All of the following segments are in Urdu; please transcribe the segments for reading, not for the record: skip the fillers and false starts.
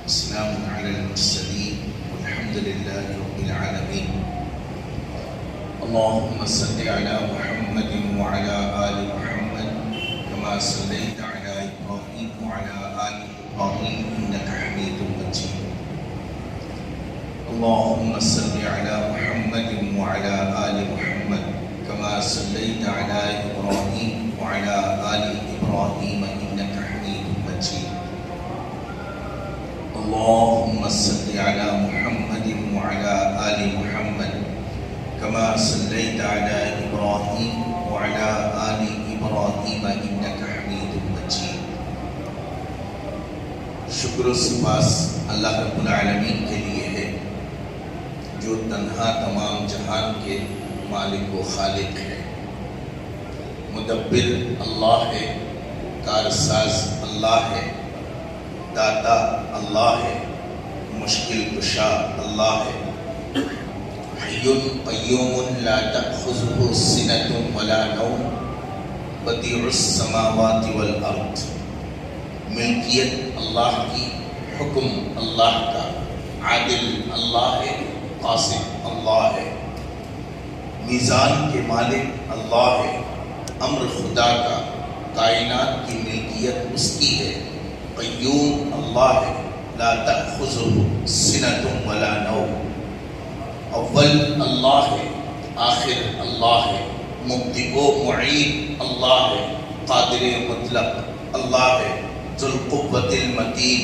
السلام على المرسلين والحمد لله رب العالمين. اللهم صل على محمد وعلى آل محمد كما صليت على إبراهيم وعلى آل إبراهيم إنك حميد مجيد. اللهم صل على محمد وعلى آل محمد كما صليت على إبراهيم وعلى آل إبراهيم إنك حميد مجيد. اللهم صل على محمد وعلى آل محمد كما صليت على إبراهيم وعلى آل إبراهيم إنك حميد مجيد. شکر و سپاس اللہ رب العالمین کے لیے ہے جو تنہا تمام جہان کے مالک و خالق ہے. مدبر اللہ ہے، کارساز اللہ ہے، داتا اللہ ہے، مشکل کشا اللہ ہے. حی قیوم لا تأخذہ سنۃ ولا نوم بدیع السماوات والارض. ملکیت اللہ کی، حکم اللہ کا، عادل اللہ ہے، قاسم اللہ ہے. میزان کے مالک اللہ ہے، امر خدا کا، کائنات کی ملکیت اس کی ہے. قیوم اللہ ہے، لا تأخذہ سنۃ ولا نوم. اول اللہ ہے، آخر اللہ ہے، مبدئ و معید اللہ ہے، قادر مطلق اللہ ہے، ذو القوۃ المتین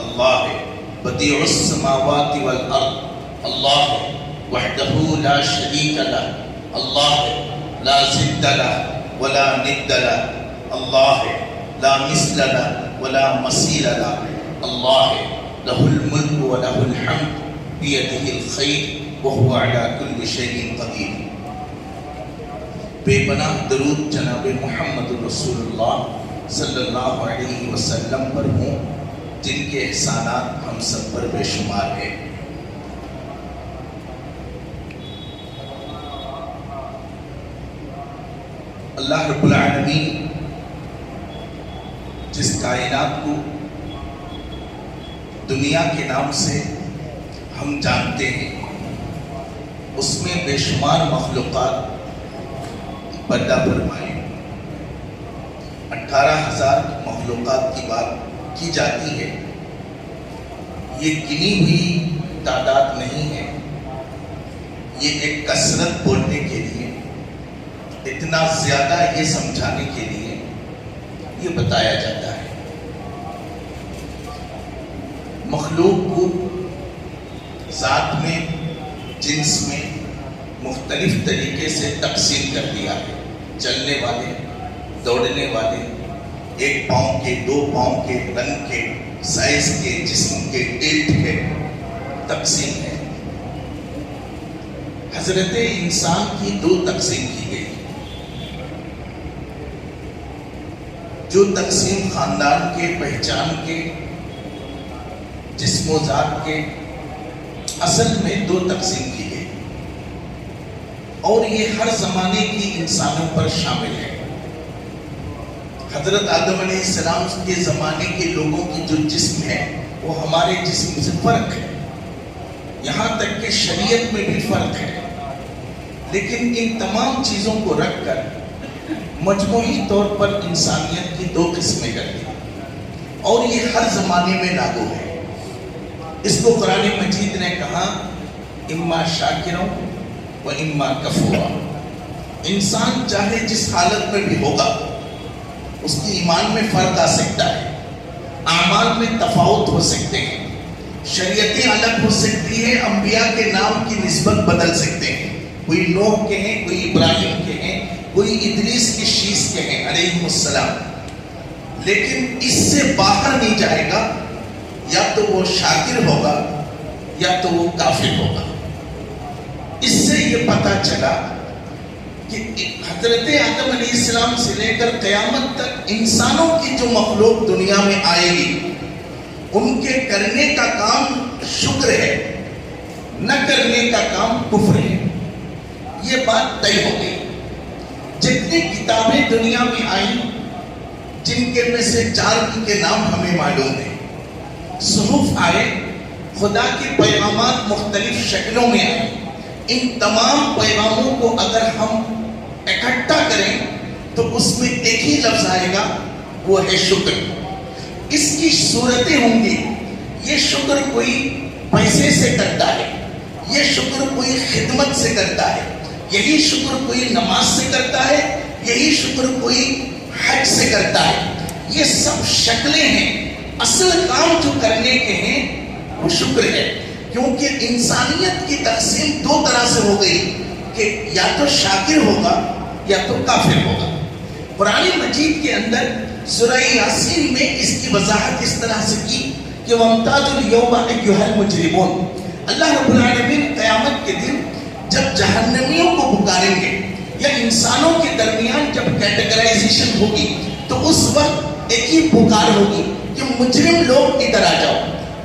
اللہ ہے، بدیع السماوات والارض اللہ ہے، وحدہ لا شریک لہ اللہ ہے، لا ضد لہ ولا ند لہ اللہ ہے، لا مثل لہ ولا مثیل لہ اللہ ہے. لہ الملک ولہ الحمد بیدہ الخیر وہو علی کل شیء قدیر. بے پناہ درود جناب محمد رسول اللہ صلی اللہ علیہ وسلم پر ہوں جن کے احسانات ہم سب پر بے شمار ہیں. اللہ رب العالمین جس کائنات کو دنیا کے نام سے ہم جانتے ہیں اس میں بے شمار مخلوقات پیدا فرمائے. 18,000 مخلوقات کی بات کی جاتی ہے. یہ گنی ہوئی تعداد نہیں ہے، یہ ایک کثرت بولنے کے لیے، اتنا زیادہ یہ سمجھانے کے لیے یہ بتایا جاتا ہے. مخلوق کو ذات میں، جنس میں مختلف طریقے سے تقسیم کر دیا ہے. چلنے والے، دوڑنے والے، 1 پاؤں کے، 2 پاؤں کے، رنگ کے، سائز کے، جسم کے، ٹلٹ کے تقسیم ہے. حضرت انسان کی 2 تقسیم کی گئی. جو تقسیم خاندان کے، پہچان کے، جسم و ذات کے، اصل میں 2 تقسیم کی گئی اور یہ ہر زمانے کی انسانوں پر شامل ہے. حضرت آدم علیہ السلام کے زمانے کے لوگوں کی جو جسم ہے وہ ہمارے جسم سے فرق ہے. یہاں تک کہ شریعت میں بھی فرق ہے. لیکن ان تمام چیزوں کو رکھ کر مجموعی طور پر انسانیت کی 2 قسمیں کر دی اور یہ ہر زمانے میں لاگو ہے. اس کو قرآن مجید نے کہا اما شاکرا و اما کفورا. انسان چاہے جس حالت میں بھی ہوگا اس کی ایمان میں فرق آ سکتا ہے، اعمال میں تفاوت ہو سکتے ہیں، شریعتیں الگ ہو سکتی ہیں، انبیاء کے نام کی نسبت بدل سکتے ہیں. کوئی نوح کے ہیں، کوئی ابراہیم کے ہیں، کوئی ادریس کی شیث کے ہیں علیہ السلام. لیکن اس سے باہر نہیں جائے گا. یا تو وہ شاکر ہوگا یا تو وہ کافر ہوگا. اس سے یہ پتہ چلا کہ حضرت آدم علیہ السلام سے لے کر قیامت تک انسانوں کی جو مخلوق دنیا میں آئے گی ان کے کرنے کا کام شکر ہے، نہ کرنے کا کام کفر ہے. یہ بات طے ہو گئی. جتنی کتابیں دنیا میں آئیں جن کے میں سے 4 کے نام ہمیں معلوم ہیں. صحف آئے، خدا کے پیغامات مختلف شکلوں میں آئے، ان تمام پیغاموں کو اگر ہم اکٹھا کریں تو اس میں ایک ہی لفظ آئے گا، وہ ہے شکر۔ اس کی صورتیں ہوں گی، یہ شکر کوئی پیسے سے کرتا ہے، یہ شکر کوئی خدمت سے کرتا ہے، یہی شکر کوئی نماز سے کرتا ہے، یہی شکر کوئی حج سے کرتا ہے۔ یہ سب شکلیں ہیں، اصل کام جو کرنے کے ہیں وہ شکر ہے، کیونکہ انسانیت کی تقسیم دو طرح سے ہو گئی کہ یا تو شاکر ہوگا یا تو کافر ہوگا۔ قرآن مجید کے اندر سورہ یاسین میں اس کی وضاحت اس طرح سے کی کہ وَامْتَازُوا الْيَوْمَ أَيُّهَا الْمُجْرِمُونَ۔ اللہ رب العالمین قیامت کے دن جب جہنمیوں کو پکاریں گے یا انسانوں کے درمیان جب کیٹیگرائزیشن ہوگی تو اس وقت ایک ہی پکار ہوگی کہ مجرم لوگ ادھر آ جاؤ۔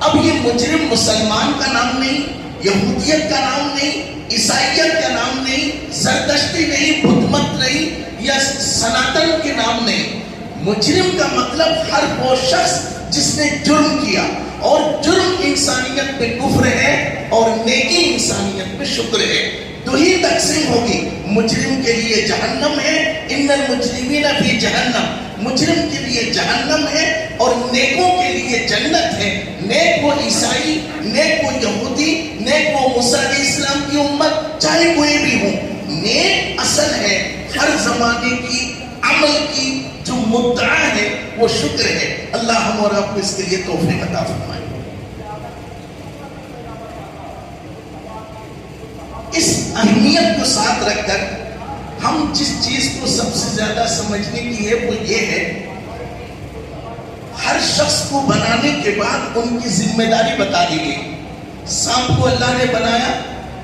اب یہ مجرم مسلمان کا نام نہیں، یہودیت کا نام نہیں، عیسائیت کا نام نہیں، زرتشتی نہیں، بدھ مت نہیں، یا سناتن کے نام نہیں۔ مجرم کا مطلب ہر وہ شخص جس نے جرم کیا، اور جرم انسانیت میں کفر ہے اور نیکی انسانیت میں شکر ہے۔ دو ہی تقسیم ہوگی، مجرم کے لیے جہنم ہے، ان المجرمین فی جہنم، مجرم کے لیے جہنم ہے، اور نیکوں کے لیے جنت ہے۔ نیک وہ عیسائی، نیک وہ یہودی، نیک وہ موسیٰ علیہ السلام کی امت، چاہے کوئی بھی ہو، نیک اصل ہے ہر زمانے کی عمل کی جو مدعا ہے وہ شکر ہے۔ اللہ ہم اور آپ کو اس کے لیے توفیق عطا فرمائے۔ اس اہمیت کو ساتھ رکھ کر ہم جس چیز کو سب سے زیادہ سمجھنے کی ہے وہ یہ ہے، ہر شخص کو بنانے کے بعد ان کی ذمہ داری بتا دی گئی۔ سانپ کو اللہ نے بنایا،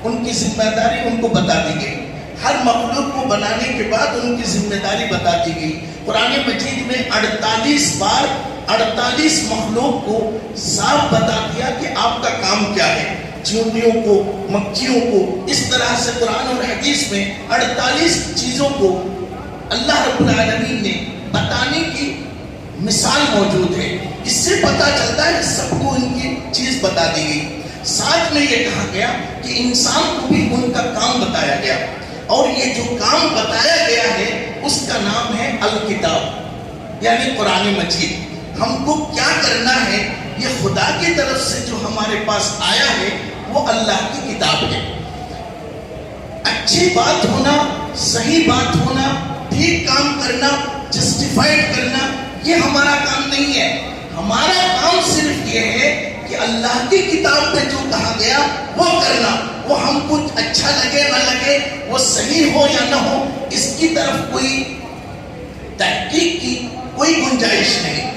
ان کی ذمہ داری ان کو بتا دی گئی۔ ہر مخلوق کو بنانے کے بعد ان کی ذمہ داری بتا دی گئی۔ قرآن مجید میں 48 بار 48 مخلوق کو صاف بتا دیا کہ آپ کا کام کیا ہے۔ چیونٹیوں کو، مکھیوں کو، اس طرح سے قرآن اور حدیث میں 48 چیزوں کو اللہ رب العالمین نے بتانے کی مثال موجود ہے۔ اس سے پتہ چلتا ہے سب کو ان کی چیز بتا دی گئی۔ ساتھ میں یہ کہا گیا کہ انسان کو بھی ان کا کام بتایا گیا، اور یہ جو کام بتایا گیا ہے اس کا نام ہے الکتاب، یعنی قرآن مجید۔ ہم کو کیا کرنا ہے، یہ خدا کی طرف سے جو ہمارے پاس آیا ہے وہ اللہ کی کتاب ہے۔ اچھی بات ہونا، صحیح بات ہونا، ٹھیک کام کرنا، جسٹیفائڈ کرنا، یہ ہمارا کام نہیں ہے۔ ہمارا کام صرف یہ ہے کہ اللہ کی کتاب میں جو کہا گیا وہ کرنا، وہ ہم کو اچھا لگے نہ لگے، وہ صحیح ہو یا نہ ہو، اس کی طرف کوئی تحقیق کی کوئی گنجائش نہیں۔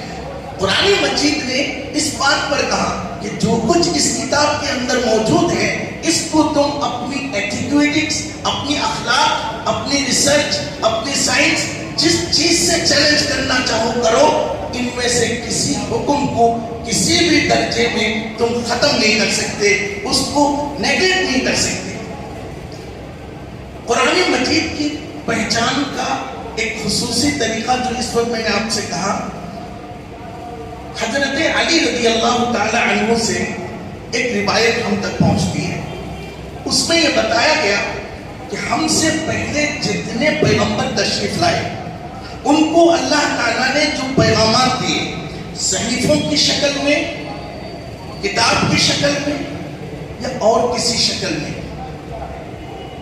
قرآن مجید نے اس بات پر کہا کہ جو کچھ اس کتاب کے اندر موجود ہے اس کو تم اپنی ایٹیٹیوڈز، اپنی اخلاق، اپنی ریسرچ، اپنی سائنس، جس چیز سے چیلنج کرنا چاہو کرو، ان میں سے کسی حکم کو کسی بھی درجے میں تم ختم نہیں کر سکتے، اس کو نیگلیکٹ نہیں کر سکتے۔ قرآن مجید کی پہچان کا ایک خصوصی طریقہ جو اس وقت میں نے آپ سے کہا، حضرت علی رضی اللہ تعالی عنہ سے ایک روایت ہم تک پہنچتی ہے۔ اس میں یہ بتایا گیا کہ ہم سے پہلے جتنے پیغمبر تشریف لائے ان کو اللہ تعالیٰ نے جو پیغامات دیے، صحیفوں کی شکل میں، کتاب کی شکل میں یا اور کسی شکل میں،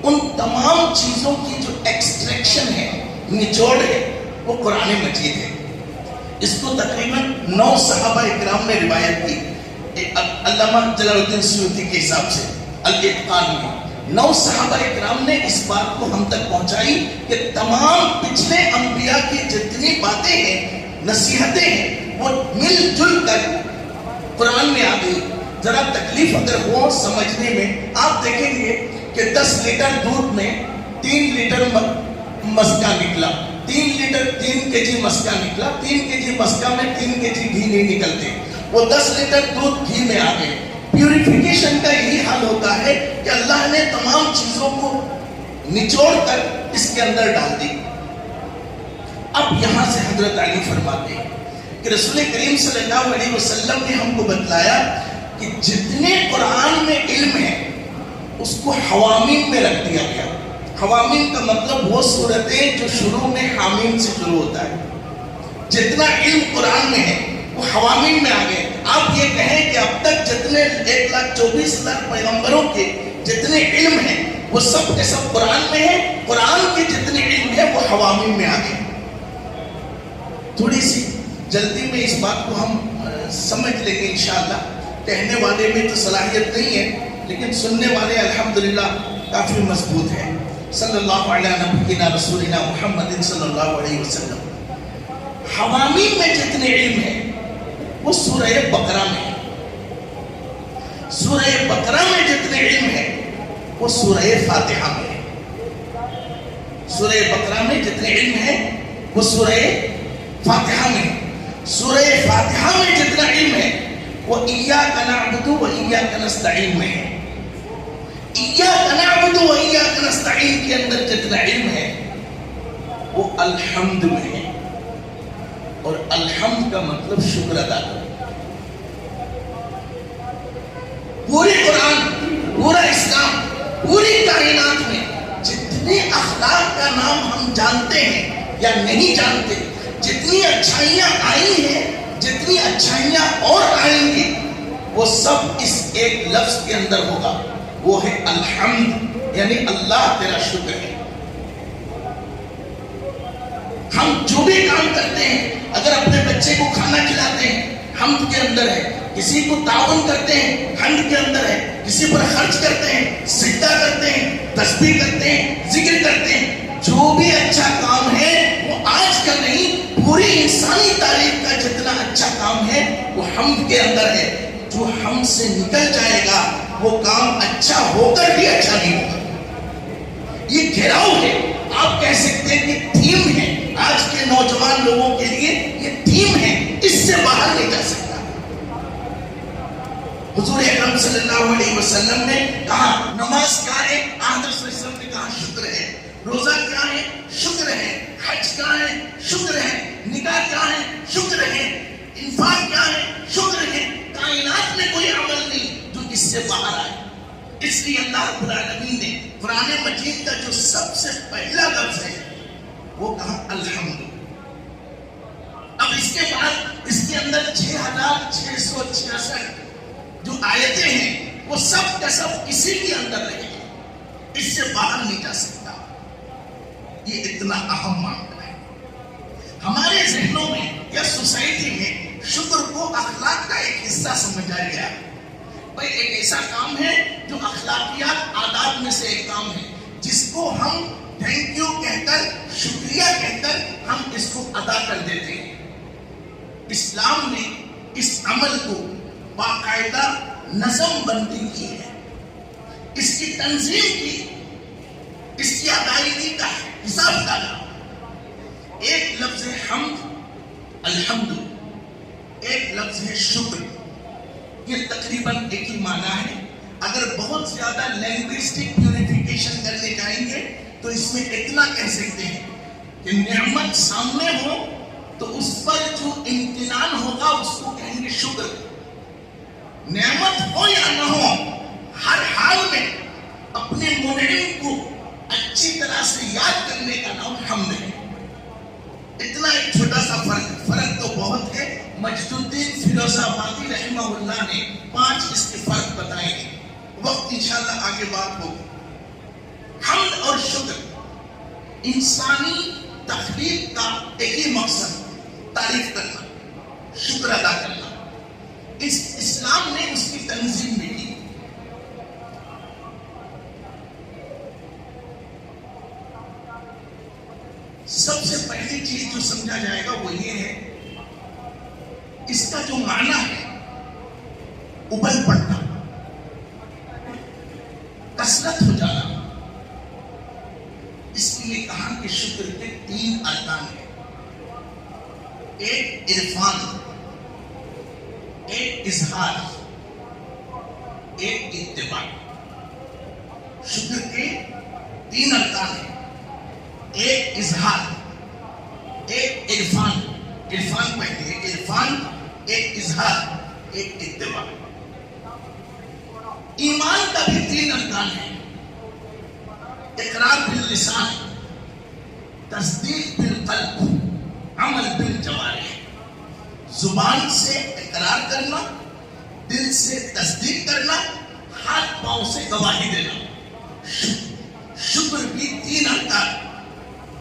ان تمام چیزوں کی جو ایکسٹریکشن ہے، نچوڑ ہے، وہ قرآن مجید ہے۔ اس کو تقریباً 9 صحابہ اکرام نے روایت کی۔ علامہ جلال الدین سیوطی کے حساب سے الاتقان میں 9 صحابہ اکرام نے اس بات کو ہم تک پہنچائی کہ تمام پچھلے انبیاء کی جتنی باتیں ہیں، نصیحتیں ہیں، وہ مل جل کر قرآن میں آ گئی۔ ذرا تکلیف اگر ہو سمجھنے میں، آپ دیکھیں گے کہ 10 لیٹر دودھ میں 3 لیٹر مسکہ نکلا، 3 کے جی مسکہ نکلا، 3 کے جی مسکہ میں 3 کے جی گھی نہیں نکلتے، وہ 10 لیٹر دودھ گھی میں آ گئے۔ پیوریفیکیشن کا یہی حل ہوتا ہے کہ اللہ نے تمام چیزوں کو نچوڑ کر اس کے اندر ڈال دی۔ اب یہاں سے حضرت علی فرماتے ہیں کہ رسول کریم صلی اللہ علیہ وسلم نے ہم کو بتلایا کہ جتنے قرآن میں علم ہے اس کو حوامیم میں رکھ دیا گیا. حوامیم کا مطلب وہ صورتیں جو شروع میں حامیم سے شروع ہوتا ہے. جتنا علم قرآن میں ہے وہ حوامیم میں آ گئے. آپ یہ کہیں کہ اب تک جتنے 1,24,00,000 پیغمبروں کے جتنے علم ہیں وہ سب کے سب قرآن میں ہے. قرآن کے جتنے علم ہے وہ حوامیم میں آ گئے. تھوڑی سی جلدی میں اس بات کو ہم سمجھ لیں گے انشاءاللہ. کہنے والے میں تو صلاحیت نہیں ہے لیکن سننے والے الحمدللہ کافی مضبوط ہیں. صلی اللہ علیہ نبینا رسولنا محمد صلی اللہ علیہ وسلم. حوامیم میں جتنے علم ہے وہ سورہ بقرہ میں ہے. سورہ بقرہ میں جتنے علم ہے وہ سورہ فاتحہ میں ہے. سورہ بقرہ میں جتنے علم ہے وہ سورہ فاتحہ میں ہے. سورہ فاتحہ میں جتنا علم ہے وہ ایاک نعبد و ایاک نستعین میں ہے. ایاک نعبد و ایاک نستعین کے اندر جتنا علم ہے وہ الحمد میں ہے. اور الحمد کا مطلب شکر ادا کرو. پورے قرآن، پورا اسلام، پوری کائنات میں جتنے اخلاق کا نام ہم جانتے ہیں یا نہیں جانتے، جتنی اچھائیاں آئی ہیں، جتنی اچھائیاں اور آئیں گی، وہ سب اس ایک لفظ کے اندر ہوگا. وہ ہے الحمد، یعنی اللہ تیرا شکر ہے. ہم جو بھی کام کرتے ہیں، اگر اپنے بچے کو کھانا کھلاتے ہیں حمد کے اندر ہے. کسی کو تعاون کرتے ہیں حمد کے اندر ہے. کسی پر خرچ کرتے ہیں، سجدہ کرتے ہیں، تسبیح کرتے ہیں، ذکر کرتے ہیں. جو بھی اچھا کام ہے وہ آج کا نہیں، پوری انسانی تاریخ کا جتنا اچھا کام ہے وہ حمد کے اندر ہے. جو ہم سے نکل جائے گا وہ کام اچھا ہو کر بھی اچھا نہیں ہوگا. یہ گھیراؤ ہے، آپ کہہ سکتے ہیں کہ تھیم ہے آج کے نوجوان لوگوں کے لیے. یہ تھیم ہے، اس سے باہر نہیں جا سکتا. حضور اکرم صلی اللہ علیہ وسلم نے کہا نماز کیا ہے؟ آدھر صلی اللہ علیہ وسلم نے کہا شکر ہے. روزہ کیا ہے؟ شکر ہے. حج کیا ہے؟ شکر ہے. نکاح کیا ہے؟ شکر ہے. انفاق کیا ہے؟ شکر ہے. کائنات میں کوئی عمل نہیں جو اس سے باہر آئے. اس لیے اللہ رب العالمین نے قرآن مجید کا جو سب سے پہلا لفظ ہے وہ کہا الحمد. اب اس کے بعد اس کے اندر 6,666 جو آیتیں ہیں وہ سب کا سب اسی کے اندر رہے گا. اس سے باہر نہیں جا سکتا. یہ اتنا اہم معاملہ ہے. ہمارے ذہنوں میں یا سوسائٹی میں شکر کو اخلاق کا ایک حصہ سمجھا گیا. بھائی ایک ایسا کام ہے جو اخلاقیات آداب میں سے ایک کام ہے جس کو ہم تھینک یو کہہ کر، شکریہ کہہ کر ہم اس کو ادا کر دیتے ہیں. اسلام نے اس عمل کو باقاعدہ نظم بندی کی ہے، اس کی تنظیم کی، اس کی ادائیگی کا حساب ڈالا. ایک لفظ ہے حمد، الحمد. ایک لفظ ہے شکر. یہ تقریباً ایک ہی معنی ہے. اگر بہت زیادہ لینگوسٹک پیوریفیکیشن کرنے جائیں گے تو اس میں اتنا کہہ سکتے ہیں کہ نعمت سامنے ہو تو اس پر جو امتنان ہوگا اس کو کہیں گے شکر. نعمت ہو یا نہ ہو، ہر حال میں اپنے منعم کو اچھی طرح سے یاد کرنے کا نام حمد ہے. اتنا ایک چھوٹا سا فرق تو بہت ہے. مجد الدین فیروز آبادی رحمہ اللہ نے 5 اس کے فرق بتائے ہیں. وقت انشاءاللہ آگے بات ہوگی. حمد اور شکر انسانی تخلیق کا ایک ہی مقصد، تعریف کرنا، شکر ادا کرنا. اسلام نے اس کی تنظیم بھی کی. سب سے پہلی چیز جو سمجھا جائے گا وہ یہ ہے، اس کا جو معنی ہے ابل پڑنا، کثرت ہو جانا. اس لیے کہا کہ شکر کے 3 ارکان ہیں. ایک عرفان، ایک اظہار، ایک اتباع. شکر کے 3 ارکان ہیں. ایک اظہار، ایک عرفان عرفان پہلے. عرفان ایک اظہار، ایک اتباع. ایمان کا بھی 3 ارکان ہیں. اقرار باللسان، تصدیق بالقلب، عمل بالجوارح. زبان سے اقرار کرنا، دل سے تصدیق کرنا، ہاتھ پاؤں سے گواہی دینا. شکر بھی 3 ارکان.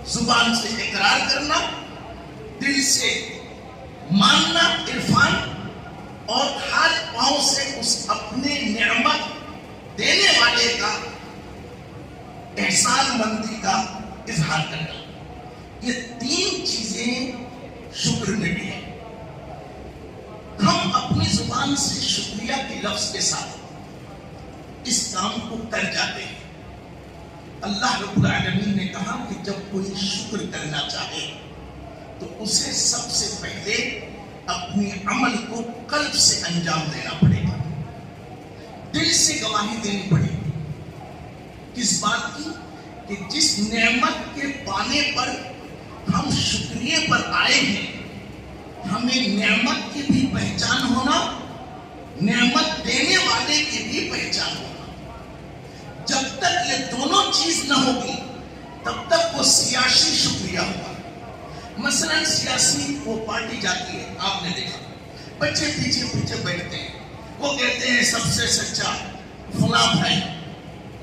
زبان سے اقرار کرنا، دل سے ماننا عرفان، اور ہاتھ پاؤں سے اس اپنے نعمت دینے والے کا احسان مندی کا اظہار کرنا. یہ 3 چیزیں شکر میں بھی ہیں. ہم اپنی زبان سے شکریہ کے لفظ کے ساتھ اس کام کو کر جاتے ہیں. اللہ رب العالمین نے کہا کہ جب کوئی شکر کرنا چاہے تو اسے سب سے پہلے اپنے عمل کو قلب سے انجام دینا پڑے گا، دل سے گواہی دینی پڑے گی. کس بات کی؟ کہ جس نعمت کے پانے پر ہم شکریہ پر آئے ہیں، ہمیں نعمت کی بھی پہچان ہونا، نعمت دینے والے کی بھی پہچان ہونا. جب تک یہ دونوں چیز نہ ہوگی تب تک وہ سیاسی شکریہ ہوگا. مثلا سیاسی وہ پارٹی جاتی ہے، آپ نے دیکھا بچے پیچھے پیچھے بیٹھتے ہیں، وہ کہتے ہیں سب سے سچا فلاں بھائی.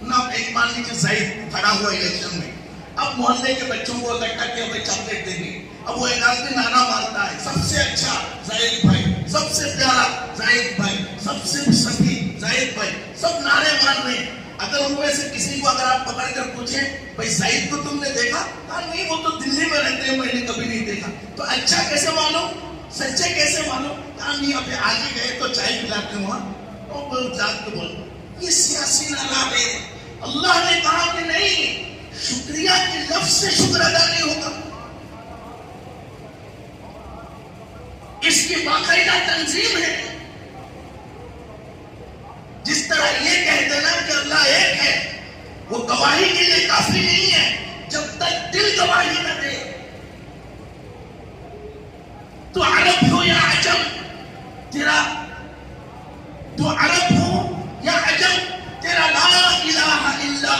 نہ ایک مان لیجیے زید کھڑا ہوا الیکشن میں، اب محلے کے بچوں کو اکٹھا کیا بھائی چاکلیٹ دیں گے. اب وہ ایک آدمی نعرہ مارتا ہے سب سے اچھا زید بھائی، سب سے پیارا زید بھائی، سب سے سخی زید بھائی، سب نعرے مار رہے ہیں. اگر ان میں سے کسی کو اگر آپ پکڑ کر پوچھیں بھائی زید کو تم نے دیکھا؟ کہا نہیں وہ تو دلی میں رہتے ہیں، میں نے کبھی نہیں دیکھا. تو اچھا کیسے معلوم، سچے کیسے معلوم؟ کہا نہیں ابھی آگے گئے تو چائے پلاتے وہاں اور جات کے بولو. یہ سیاسی نعرہ ہے. اللہ نے کہا کہ نہیں، شکریہ کے لفظ سے شکر ادا نہیں ہوگا. اس کی باقاعدہ تنظیم ہے. جس طرح یہ کہہ دینا کہ اللہ ایک ہے وہ گواہی کے لیے کافی نہیں ہے جب تک دل گواہی نہ دے. تو عرب ہو یا عجم، تیرا تو عرب ہو یا عجم، تیرا لا الہ الا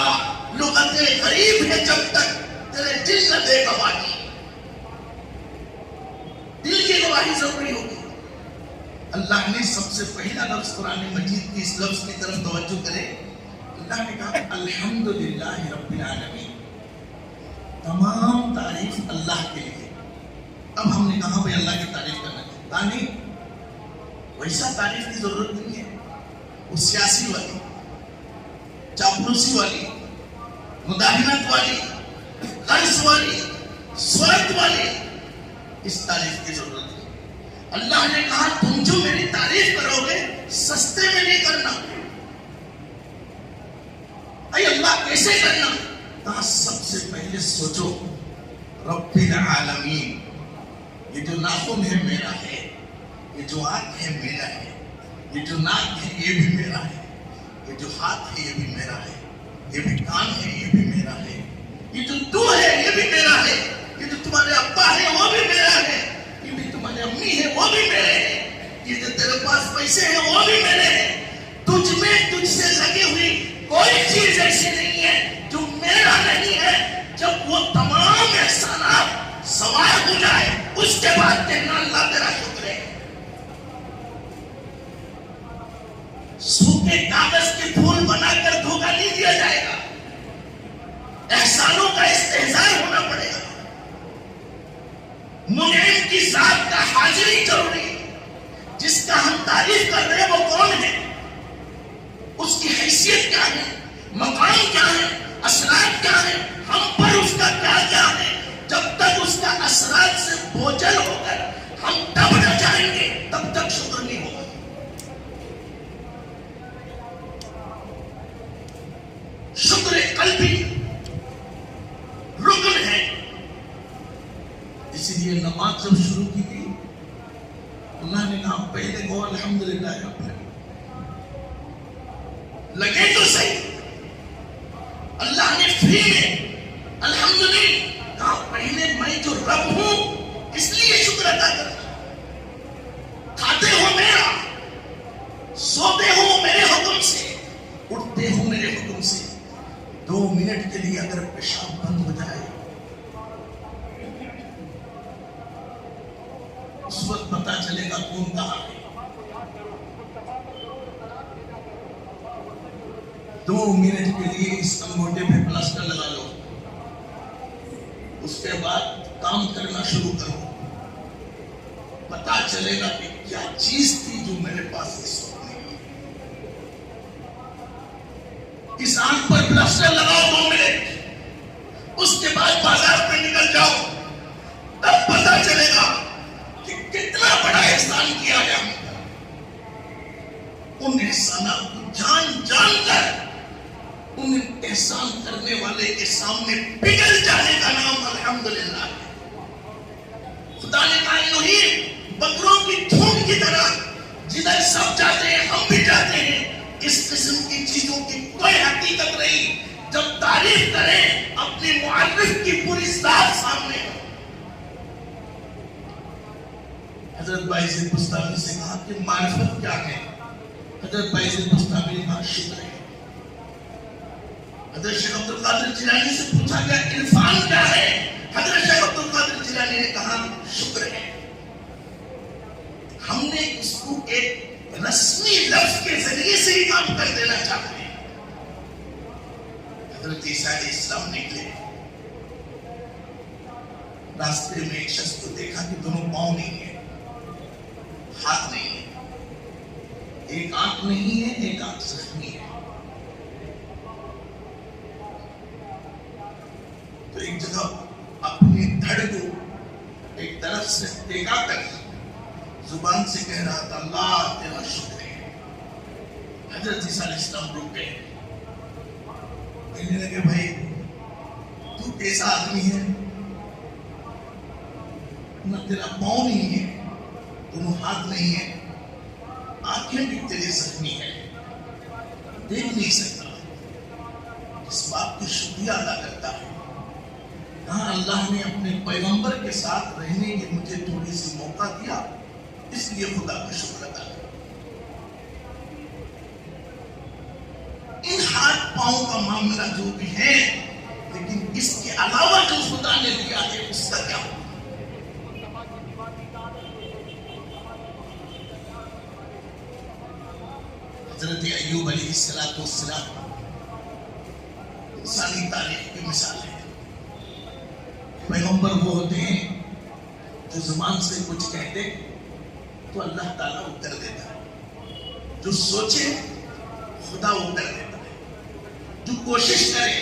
لغت غریب ہے جب تک تیرے دل نہ دے گواہی. دل کی گواہی ضروری ہوگی. اللہ نے سب سے پہلا لفظ قرآن مجید کی اس لفظ کی طرف توجہ کرے. اللہ نے کہا الحمدللہ رب العالمین، تمام تعریف اللہ کے لیے. اب ہم نے کہا بھائی اللہ کی تعریف کرنا ہے، کہا نہیں، ویسا تعریف کی ضرورت نہیں ہے. وہ سیاسی والی، چاپلوسی والی، مداہنت والی، قرض والی، سوارتھ والی، اس تعریف کی ضرورت ہے. اللہ نے کہا تم جو میری تعریف کرو گے سستے میں نہیں کرنا. اے اللہ کیسے کرنا؟ کہا سب سے پہلے سوچو رب العالمین، یہ جو ناخن ہے میرا ہے، یہ جو آنکھ ہے میرا ہے، یہ جو ناک ہے یہ بھی میرا ہے، یہ جو ہاتھ ہے یہ بھی میرا ہے، یہ بھی کان ہے یہ بھی میرا ہے، یہ جو تو ہے یہ بھی میرا ہے، یہ جو تمہارے ابا ہے وہ بھی میرا ہے، یہ بھی تمہارے امی ہے وہ بھی میرے ہیں، یہ جو تیرے پاس پیسے ہیں وہ بھی میرے ہیں. تجھ میں تجھ سے لگی ہوئی کوئی چیز ایسی نہیں ہے جو میرا نہیں ہے. جب وہ تمام احسانات سوائے ہو جائے اس کے بعد کہنا اللہ تیرا شکر ہے. سوکھے کاغذ کے پھول بنا کر دھوکہ نہیں دیا جائے گا. احسانوں کا استحضار ہونا پڑے گا. منعم کی ذات کا حاضری ضروری ہے. جس کا ہم تعریف کر رہے ہیں وہ کون ہے، اس کی حیثیت کیا ہے، مقام کیا ہے، اثرات کیا ہے، ہم پر اس کا کیا کیا ہے. جب تک اس کا اثرات سے بوجھل ہو کر ہم دب نہ جائیں گے تب تک شکر نہیں ہوگا. شکر قلبی رکن ہے. اسی لیے نماز جب شروع کی تھی اللہ نے کہا پہلے کو الحمدللہ رب العالمین. لگے تو صحیح، اللہ نے فری میں الحمدللہ کہا پہلے میں جو رب ہوں اس لیے شکر ادا کر. اٹھتے ہو میرے حکم سے 2 منٹ کے لیے اگر پیشاب بند ہو جائے اس وقت پتا چلے گا کون کہاں ہے. 2 منٹ کے لیے اس انگوٹھے پہ پلاسٹر لگا لو, اس کے بعد کام کرنا شروع کرو, پتا چلے گا کہ کیا چیز تھی جو میرے پاس اس وقت نہیں ہے. اس آنکھ پر پلاسٹر لگاؤ 2 منٹ, اس کے بعد بازار میں نکل جاؤ, تب پتا چلے گا کہ کتنا بڑا احسان کیا ہے ہم پر. ان احسانات کو جان جان کر ان احسان کرنے والے کے سامنے پگھل جانے کا نام الحمدللہ ہے. خدا نے کہا انہیں بکروں کی دھوم کی طرح جدھر سب جاتے ہیں ہم بھی جاتے ہیں. اس قسم کی چیزوں کی کوئی حقیقت نہیں. جب تعریف کریں اپنے معرف کی پوری ذات سامنے ہو. حضرت بائزید بستامی سے کہا کہ معرفت کیا ہے؟ حضرت بائزید بستامی نے کہا شکر ہے. حضرت شیخ عبد القادر جیلانی سے پوچھا گیا عرفان کیا ہے؟ حضرت شیخ عبد القادر جیلانی نے کہا شکر ہے. ہم نے اس کو ایک رسمی لفظ کے ذریعے سے ہی کام کر دینا چاہتے ہیں. حضرت عیسیٰ علیہ السلام نکلے, راستے میں ایک شخص کو دیکھا کہ دونوں پاؤں نہیں ہیں, ہاتھ نہیں ہے, ایک آنکھ نہیں ہے, ایک آنکھ زخمی ہے. تو ایک جگہ اپنی دھڑ کو ایک طرف سے ٹیکا کر زبان سے کہہ رہا تھا اللہ تیرا شکر ہے. حضرت عیسیٰ علیہ السلام رک گئے, کہنے لگے بھائی تو کیسا آدمی ہے, نہ تیرا پاؤں نہیں ہے, دونوں ہاتھ نہیں ہے, آنکھیں بھی تیری زخمی ہے, دیکھ نہیں سکتا. اس بات کی شکریہ ادا کرتا ہے. ہاں اللہ نے اپنے پیغمبر کے ساتھ رہنے کے مجھے تھوڑی سی موقع دیا, اس لیے خدا کا شکر ادا کرتا. ان ہاتھ پاؤں کا معاملہ جو بھی ہے, لیکن اس کے علاوہ جو خدا نے دیا ہے اس کا کیا ہو. حضرت ایوب علیہ السلام انسانی تاریخ کی مثال ہے. پیغمبر وہ ہوتے ہیں جو زبان سے کچھ کہتے تو اللہ تعالیٰ اتر دیتا ہے, جو سوچے خدا اتر دیتا ہے, جو کوشش کرے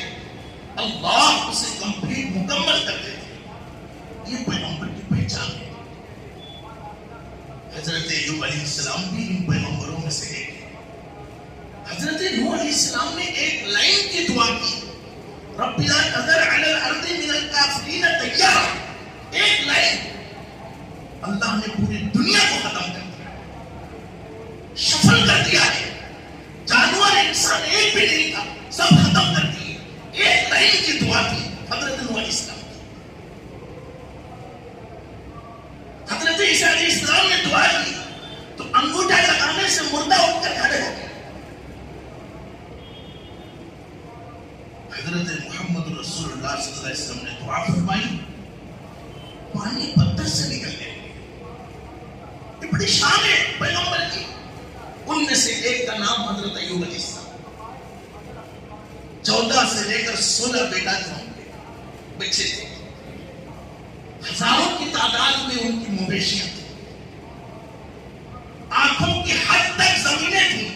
اللہ اسے کمپلیٹ مکمل کر دیتا ہے. یہ پیغمبر کی پہچان ہے. حضرت ایوب علیہ السلام بھی ان پیغمبروں میں سے ایک ہے. حضرت نوح علیہ السلام نے ایک لائن کی دعا کی, رب لا تذر علی الارض من الکافرین دیارا. ایک لائن اللہ نے پوری دنیا کو ختم کر دیا, شفل کر دیا ہے. جانور انسان ایک بھی نہیں تھا, سب ختم کر دیے. ایک لائن کی دعا کی حضرت نوح علیہ السلام کی. حضرت عیسیٰ علیہ السلام نے دعا کی تو انگوٹھا لگانے سے مردہ اٹھ کر کھڑے ہو گئے. حضرت محمد رسول اللہ صلی اللہ علیہ وسلم نے دعا فرمائی, پانی پتھر سے نکل گئے. یہ بڑی شان ہے پیغمبر کی. ان میں سے ایک کا نام حضرت ایوب علیہ السلام. 14 سے لے کر 16 بیٹا جو ہوں گے بچے تھے. ہزاروں کی تعداد میں ان کی مویشیاں تھیں. آنکھوں کی حد تک زمینیں تھیں.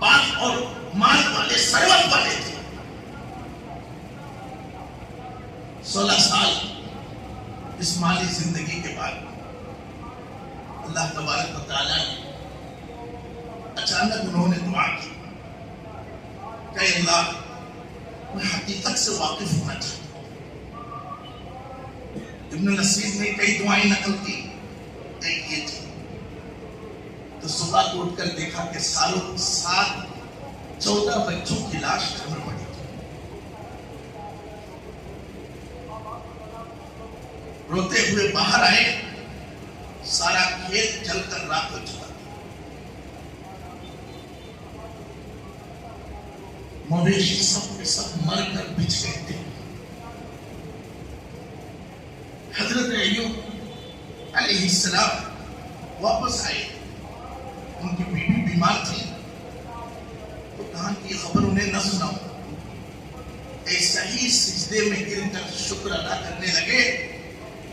باغ اور مال والے ثروت والے تھے. 16 سال اس مالی زندگی کے بعد اللہ تبارک و تعالیٰ نے اچانک انہوں نے دعا کی کہ اللہ میں حقیقت سے واقف ہونا چاہتا ہوں. ابن الاسیر نے کئی دعائیں نقل کی, ایک یہ تھی. تو صبح کو اٹھ کر دیکھا کہ سالوں 14 بچوں کی لاش گھر میں پڑی تھی. روتے ہوئے باہر آئے, سارا کھیت جل کر راکھ ہو چکا تھا. مویشی سب کے سب مر کر بچ گئے تھے. حضرت ایوب علیہ السلام واپس آئے. ان کی بیوی بیمار تھی تو کہا کہ یہ خبر انہیں نہ سناؤ. ایسا ہی سجدے میں گر کر شکر ادا کرنے لگے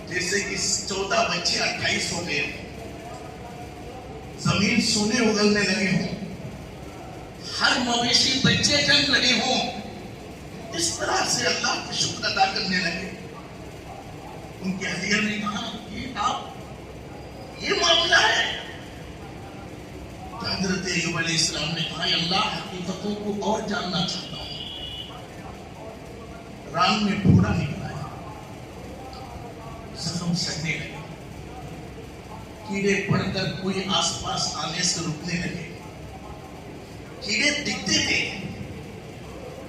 جیسے کہ 14 بچے 28 ہو گئے. زمین سونے اگلنے لگے ہوں, ہر مویشی بچے جن رہے ہوں. اس طرح سے اللہ کا شکر ادا کرنے لگے. ان کے اہلیہ نے کہا کہ آپ یہ معاملہ ہے. تو حضرت ایوب علیہ السلام نے کہا اللہ حقیقتوں کو اور جاننا چاہتا ہوں. ران میں پھوڑا نکلا ہے, زخم سڑنے لگے, کیڑے پڑ کر کوئی آس پاس آنے سے رکنے لگے. کیڑے دکھتے تھے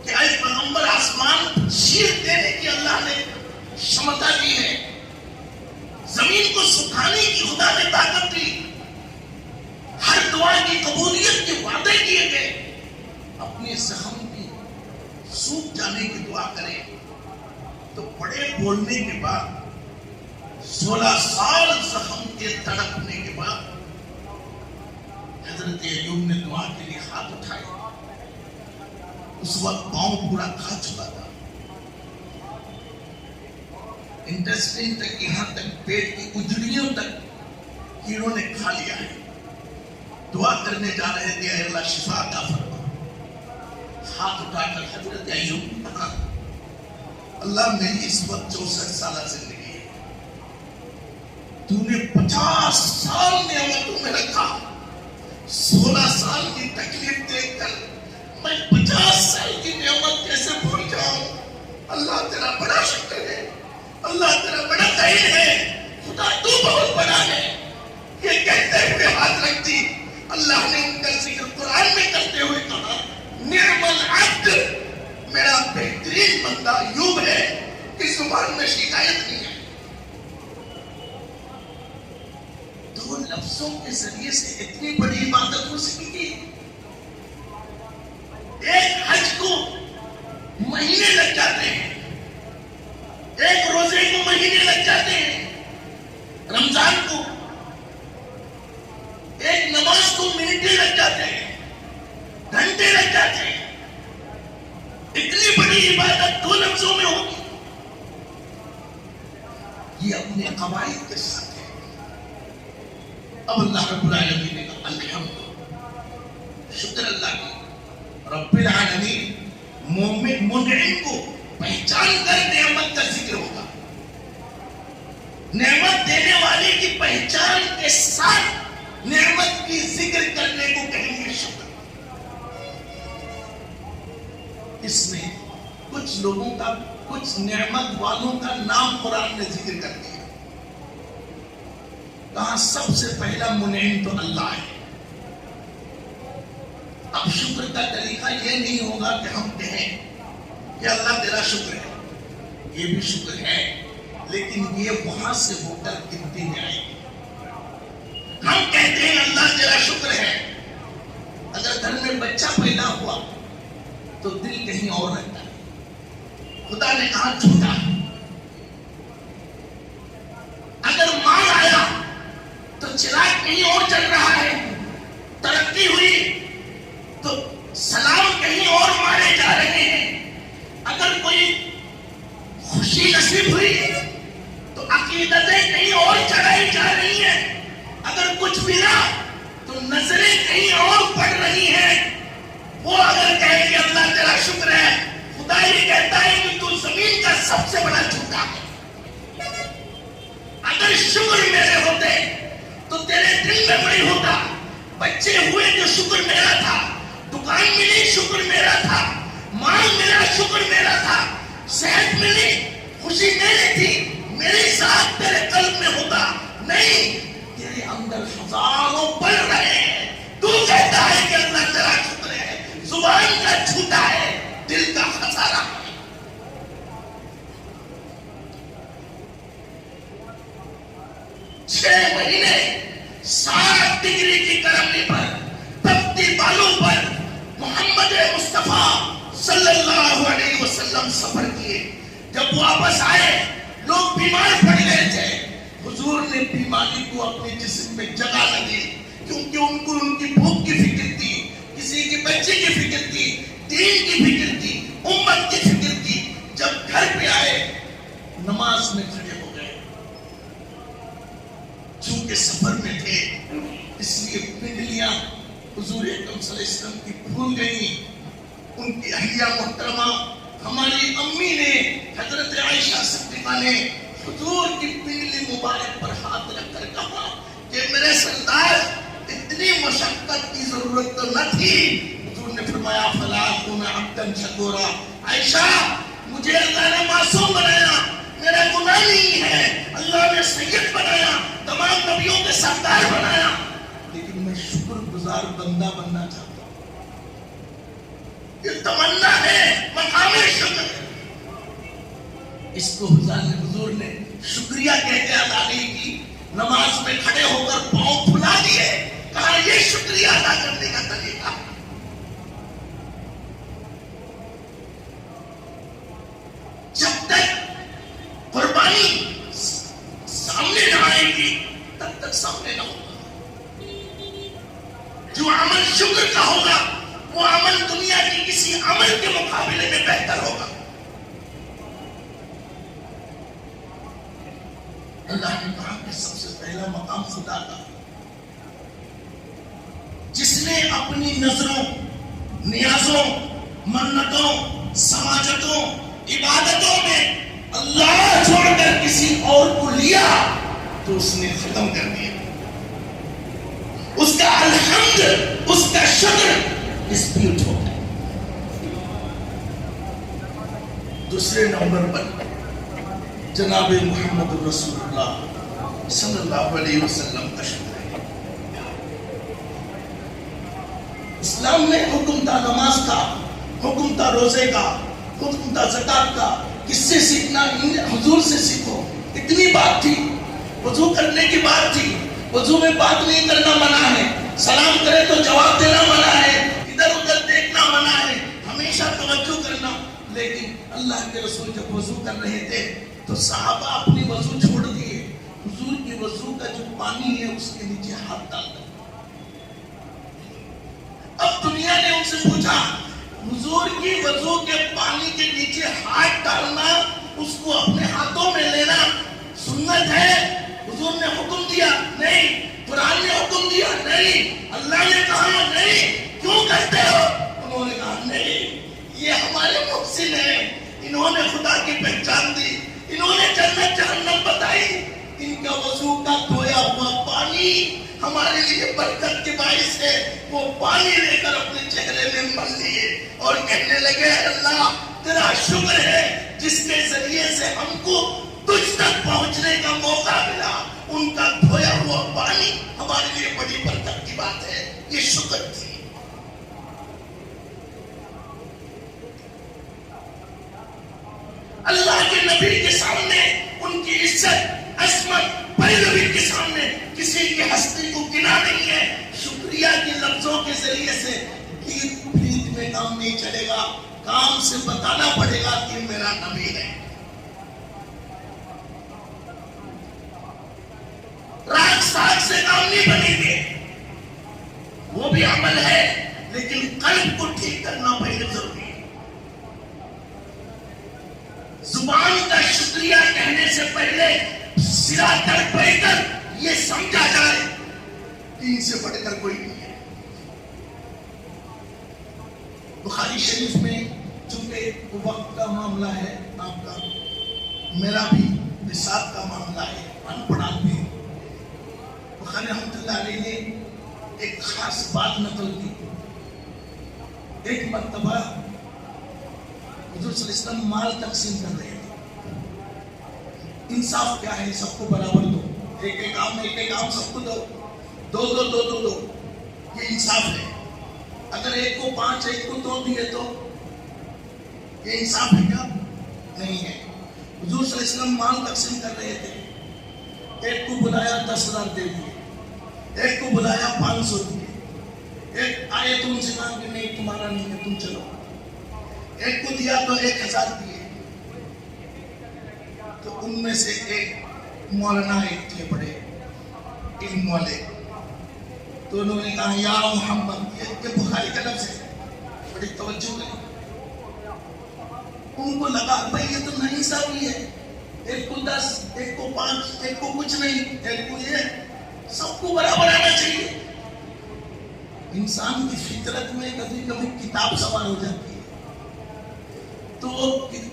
کہ اے پیغمبر آسمان شیر دینے کی اللہ نے شمتا دی ہے, زمین کو سکھانے کی خدا نے طاقت دی, ہر دعا کی قبولیت کے وعدے کیے گئے. اپنے زخم کی سوکھ جانے کی دعا کریں تو بڑے بولنے کے بعد 16 سال زخم کے تڑپنے کے بعد حضرت ایوب نے دعا کے لیے ہاتھ اٹھائے. اس وقت پاؤں پورا کھا چکا تھا. انٹسٹائن تک, یہاں تک پیٹ کی اجڑیوں تک کیڑوں نے کھا لیا ہے. دعا کرنے جا رہے تھے اے اللہ شفا عطا فرما. ہاتھ اٹھا کر حضرت ایوب نے کہا اللہ میری اس وقت 64 سالہ زندگی ہے, تو نے 50 سال نعمتوں میں رکھا, 16 سال کی تکلیف دیکھ کر میں 50 سال کی نعمت کیسے بھول جاؤں. اللہ تیرا بڑا شکر ہے, اللہ تیرا بڑا خیر ہے, خدا تو بہت بڑا ہے. یہ کہتے ہوئے ہاتھ رکھ دی. اللہ نے ان کا ذکر قرآن میں کرتے ہوئے کہا نعم العبد, میرا بہترین بندہ ایوب ہے, اس زبان میں شکایت نہیں ہے. دو لفظوں کے ذریعے سے اتنی بڑی عبادت ہو سکی تھی. ایک حج کو مہینے لگ جاتے ہیں, ایک روزے کو مہینے لگ جاتے ہیں, رمضان کو ایک نماز کو منٹیں لگ جاتے ہیں, گھنٹے لگ جاتے ہیں. اتنی بڑی عبادت 2 لفظوں میں ہوگی. یہ اپنے قواعد کے ساتھ ہے. اب اللہ رب العالمین نے کہا الحمد, شکر اللہ کی. رب العالمین مومن منعم کو پہچان کر نعمت کا ذکر ہوگا. نعمت دینے والے کی پہچان کے ساتھ نعمت کی ذکر کرنے کو کہیں گے شکر. اس میں کچھ لوگوں کا, کچھ نعمت والوں کا نام قرآن نے ذکر کر دیا. کہا سب سے پہلا منعم تو اللہ ہے. اب شکر کا طریقہ یہ نہیں ہوگا کہ ہم کہیں کہ اللہ تیرا شکر ہے, یہ بھی شکر ہے, لیکن یہ وہاں سے ہو کر گنتی میں آئے گی. ہم کہتے ہیں اللہ تیرا شکر ہے, اگر گھر میں بچہ پیدا ہوا تو دل کہیں اور رہتا ہے. خدا نے کہا جھوٹا. اگر مال آیا تو چراغ کہیں اور چل رہا ہے. ترقی ہوئی تو سلام کہیں اور مارے جا رہے ہیں. اگر کوئی خوشی نصیب ہوئی تو عقیدتیں کہیں اور چڑھائی جا رہی ہیں. اگر کچھ ملا تو نظریں کہیں اور پڑ رہی ہیں. وہ اگر کہے کہ اللہ تیرا شکر ہے, خدا یہ کہتا ہے کہ تو زمین کا سب سے بڑا جھوٹا ہے. اگر شکر میرے ہوتے تو تیرے دل میں بڑی ہوتا. بچے ہوئے تو شکر میرا تھا, دکان ملی شکر میرا تھا, مال ملا شکر میرا تھا, صحت ملی خوشی میری تھی, میری ذات تیرے قلب میں ہوتا. نہیں, تیرے اندر ہزاروں بڑھ رہے ہیں. تو کہتا ہے کہ اللہ تیرا شکر ہے, زبان کا جھوٹا ہے, دل کا خسارہ ہے. چھ مہینے 60 ڈگری کی گرمی پر, تپتی بالوں پر محمد مصطفیٰ صلی اللہ علیہ وسلم سفر کیے. جب واپس آئے لوگ بیمار پڑ گئے تھے. حضور نے بیماری کو اپنے جسم میں جگہ نہ دی, کیونکہ ان کو ان کی بھوک کی فکر تھی, کسی کے بچے کی فکر تھی, دین کی فکر تھی, امت کی فکر تھی. جب گھر پہ آئے نماز میں کھڑے ہو گئے. چونکہ سفر میں تھے اس لیے پنڈلیاں حضور اکرم صلی اللہ علیہ وسلم کی بھول گئی. ان کی اہلیہ محترمہ ہماری امی نے, حضرت عائشہ صدیقہ نے حضور کی پنڈلی مبارک پر ہاتھ رکھ کر کہا کہ میرے سردار اتنی مشقت کی ضرورت تو نہ تھی. حضور نے فرمایا فلا اکون عبدا شکورا. عائشہ مجھے اللہ نے معصوم بنایا, میرا گناہ نہیں ہے, اللہ نے سید بنایا, تمام نبیوں کے سردار بنایا, لیکن میں شکر گزار بندہ بننا چاہتا ہوں. یہ تمنا ہے, مقام شکر. اس کو حضور نے شکریہ کہہ کے ادا نہیں کی. نماز میں کھڑے ہو کر پاؤں پھلا دیے, کہا یہ شکریہ ادا کرنے کا طریقہ. جب تک قربانی سامنے نہ آئے گی تب تک سامنے نہ ہوگا. جو عمل شکر کا ہوگا وہ عمل دنیا کی کسی عمل کے مقابلے میں بہتر ہوگا. اللہ نے کہا کہ سب سے پہلا مقام خدا کا. جس نے اپنی نظروں, نیازوں, منتوں, سماجتوں, عبادتوں میں اللہ چھوڑ کر کسی اور کو لیا تو اس نے ختم کر دیا. اس کا الحمد, اس کا شکر ڈسپیوٹ ہو گیا. دوسرے نمبر پر جناب محمد رسول اللہ صلی اللہ علیہ وسلم تشریف لائے. اسلام میں حکم تھا نماز کا, حکم تھا روزے کا, حکم تھا زکات کا. کس سے سیکھنا؟ حضور سے سیکھو. اتنی بات تھی. وضو کرنے کی بات تھی. وضو میں بات نہیں کرنا منع ہے, سلام کرے تو جواب دینا منع ہے, ادھر ادھر دیکھنا منع ہے, ہمیشہ توجہ کرنا. لیکن اللہ کے رسول جب وضو کر رہے تھے تو صحابہ اپنی وضو چھوڑ دیے. حضور کی وضو کا جو پانی ہے اس کے نیچے ہاتھ ڈال دیا. اب دنیا نے ان سے پوچھا حضور کی وضو کے پانی کے نیچے ہاتھ ڈالنا, اس کو اپنے ہاتھوں میں لینا سنت ہے؟ حضور نے حکم دیا نہیں, قرآن نے حکم دیا نہیں, اللہ نے کہا نہیں, کیوں کرتے ہو؟ انہوں نے کہا نہیں, یہ ہمارے محسن ہیں, انہوں نے خدا کی پہچان دی, انہوں نے جنت جہنم بتائی, ان کا وضو کا دھویا ہوا پانی ہمارے لیے برکت کے باعث ہے. وہ پانی لے کر اپنے چہرے میں مل لیے اور کہنے لگے اللہ تیرا شکر ہے جس کے ذریعے سے ہم کو تجھ تک پہنچنے کا موقع ملا. ان کا دھویا ہوا پانی ہمارے لیے بڑی برکت کی بات ہے. یہ شکر تھی. اللہ کے نبی کے سامنے ان کی عزت, عظمت, پیروی کے سامنے کسی کی ہستی کو گنا نہیں ہے. شکریہ کے لفظوں کے ذریعے سے گیت پریت میں کام نہیں چلے گا. کام سے بتانا پڑے گا کہ میرا نبی ہے. راگ ساگ سے کام نہیں بنے گے, وہ بھی عمل ہے, لیکن قلب کو ٹھیک کرنا پہلے ضروری ہے. زبان کا شکریہ کہنے سے پہلے سرا تر بیٹھ کر یہ سمجھا جائے کہ ان سے بڑھ کر کوئی نہیں ہے. بخاری شریف میں چونکہ وقت کا معاملہ ہے, آپ کا میرا بھی نصاب کا معاملہ ہے, ان پڑھ بھی. بخاری رحمۃ اللہ علیہ نے ایک خاص بات نقل کی. ایک مرتبہ حضور صلی اللہ علیہ وسلم مال تقسیم کر رہے تھے. انصاف کیا ہے؟ سب کو برابر دو, ایک ایک عام ایک ایک عام سب کو دو, دو دو دو دو دو, یہ انصاف ہے. اگر ایک کو 5 ایک کو 2 دیے تو یہ انصاف ہے کیا؟ نہیں ہے. حضور صلی اللہ علیہ وسلم مال تقسیم کر رہے تھے. ایک کو بلایا 10,000 دے دیے, ایک کو بلایا 500 دیے. ایک آئے تو ان سے کہا کہ نہیں تمہارا نہیں ہے, تم چلو. ایک کو دیا تو 1000 دیے. تو ان میں سے ایک مولانا ایک تھے بڑے علم والے, تو انہوں نے کہا یا محمد, یہ بخاری کا لفظ ہے, بڑی توجہ ہے. ان کو لگا بھائی یہ تو ناانصافی ہے, ایک کو 10, ایک کو 5, ایک کو کچھ نہیں, ایک کو یہ, سب کو برابر آنا چاہیے. انسان کی فطرت میں کبھی کبھی کتاب سوار ہو جاتی ہے, تو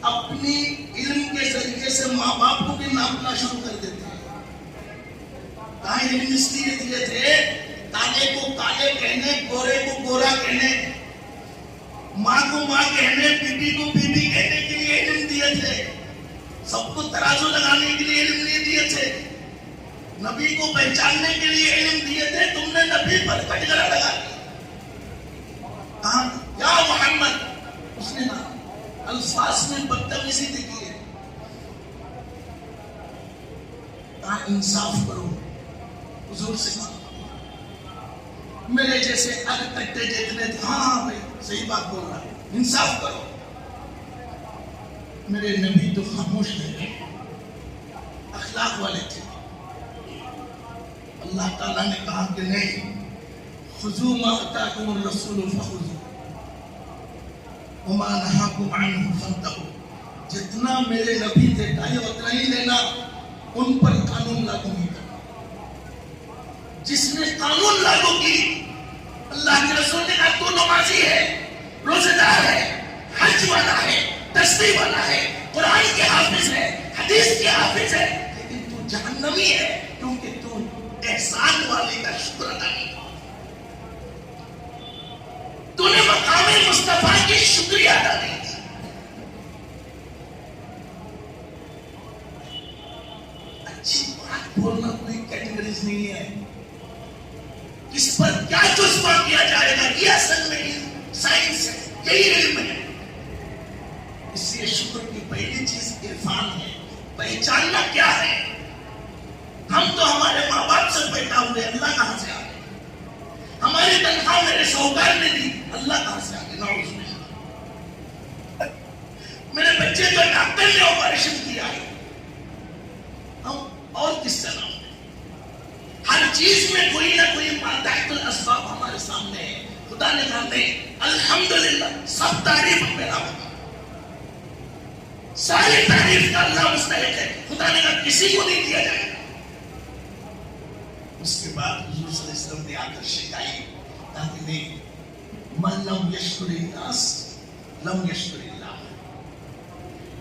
اپنی علم کے ذریعے سے ماں باپ کو بھی ناپنا شروع کر دیتے ہیں. کہاں علم اس لیے دیے تھے کالے کو کالے کہنے, گورے کو گورا کہنے, ماں کو ماں کہنے, بیوی کو بیوی کہنے کے لیے علم دیے تھے. سب کو ترازو لگانے کے لیے علم نہیں دیے تھے. نبی کو پہچاننے کے لیے علم دیے تھے. تم نے نبی پر کٹگرا لگا دی. کہاں یا محمد, اس نے الفاظ میں بدتمیزی دیکھی ہے. کہاں انصاف کرو, حضور سے کہا میرے جیسے اگ کٹے جتنے تھے, ہاں بھائی صحیح بات بول رہا ہے, انصاف کرو. میرے نبی تو خاموش رہے, اخلاق والے تھے. اللہ تعالیٰ نے کہا کہ نہیں, خذوا ما آتاکم الرسول فخذوا وما نہاکم عنہ فانتہوا. جتنا میرے نبی تھے چاہے اتنا ہی لینا, ان پر قانون لاگو نہیں کرنا. جس نے قانون لاگو کی, اللہ کے رسول نے کہا تو نمازی ہے, روزہ دار ہے, حج والا ہے, تصدیق والا ہے, قرآن کے حافظ ہے, حدیث کے حافظ ہے, لیکن تو جہنمی ہے کیونکہ تو احسان والے کا شکر ادا نہیں. تو نے مقام مصطفیٰ کی شکریہ ادا نہیں کی. اچھی بات بولنا کوئی کیٹیگریز نہیں ہے, کس پر کیا جذبہ کیا جائے گا یہ اصل میں سائنس ہے, یہی علم ہے. اس لیے شکر کی پہلی چیز عرفان ہے, پہچاننا کیا ہے. ہم تو ہمارے ماں باپ سے پیدا ہوئے, اللہ کہاں سے آ گئے. ہماری تنخواہ میرے شوہر نے دی, اللہ کہاں سے آ گئے. نعوذ باللہ. میرے بچے کو ڈاکٹر نے آپریشن کیا ہے, ہم اور کس سے نام. ہر چیز میں کوئی نہ کوئی تحت الاسباب ہمارے سامنے ہے. خدا نے کہا نہیں, الحمدللہ, سب تعریف میرا ہوگا, ساری تعریف کا اللہ مستحق ہے. خدا نے کہا کسی کو نہیں دیا جائے گا. اس کے بعد حضور صلی اللہ علیہ وسلم نے آ کر شکائی, کہا کہ نہیں, من لم یشکر الناس لم یشکر اللہ.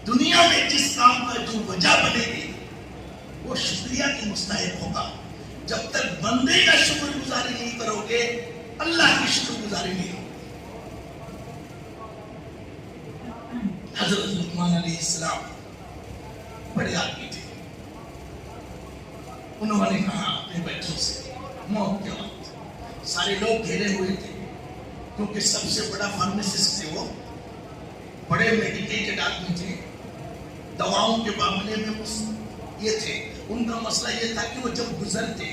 دنیا میں جس کام کا جو وجہ بنے گی وہ شکریہ کی مستحق ہوگا. جب تک بندے کا شکر گزاری نہیں کرو گے, اللہ کی شکر گزاری نہیں ہوگی. حضرت لقمان علیہ السلام بڑے آدمی تھے. انہوں نے کہا اپنے بچوں سے, موت کے وقت سارے لوگ گھیرے ہوئے تھے, کیونکہ سب سے بڑا فارمیسسٹ تھے, وہ بڑے میڈیکیٹڈ آدمی تھے, دواؤں کے معاملے میں یہ تھے. ان کا مسئلہ یہ تھا کہ وہ جب گزرتے,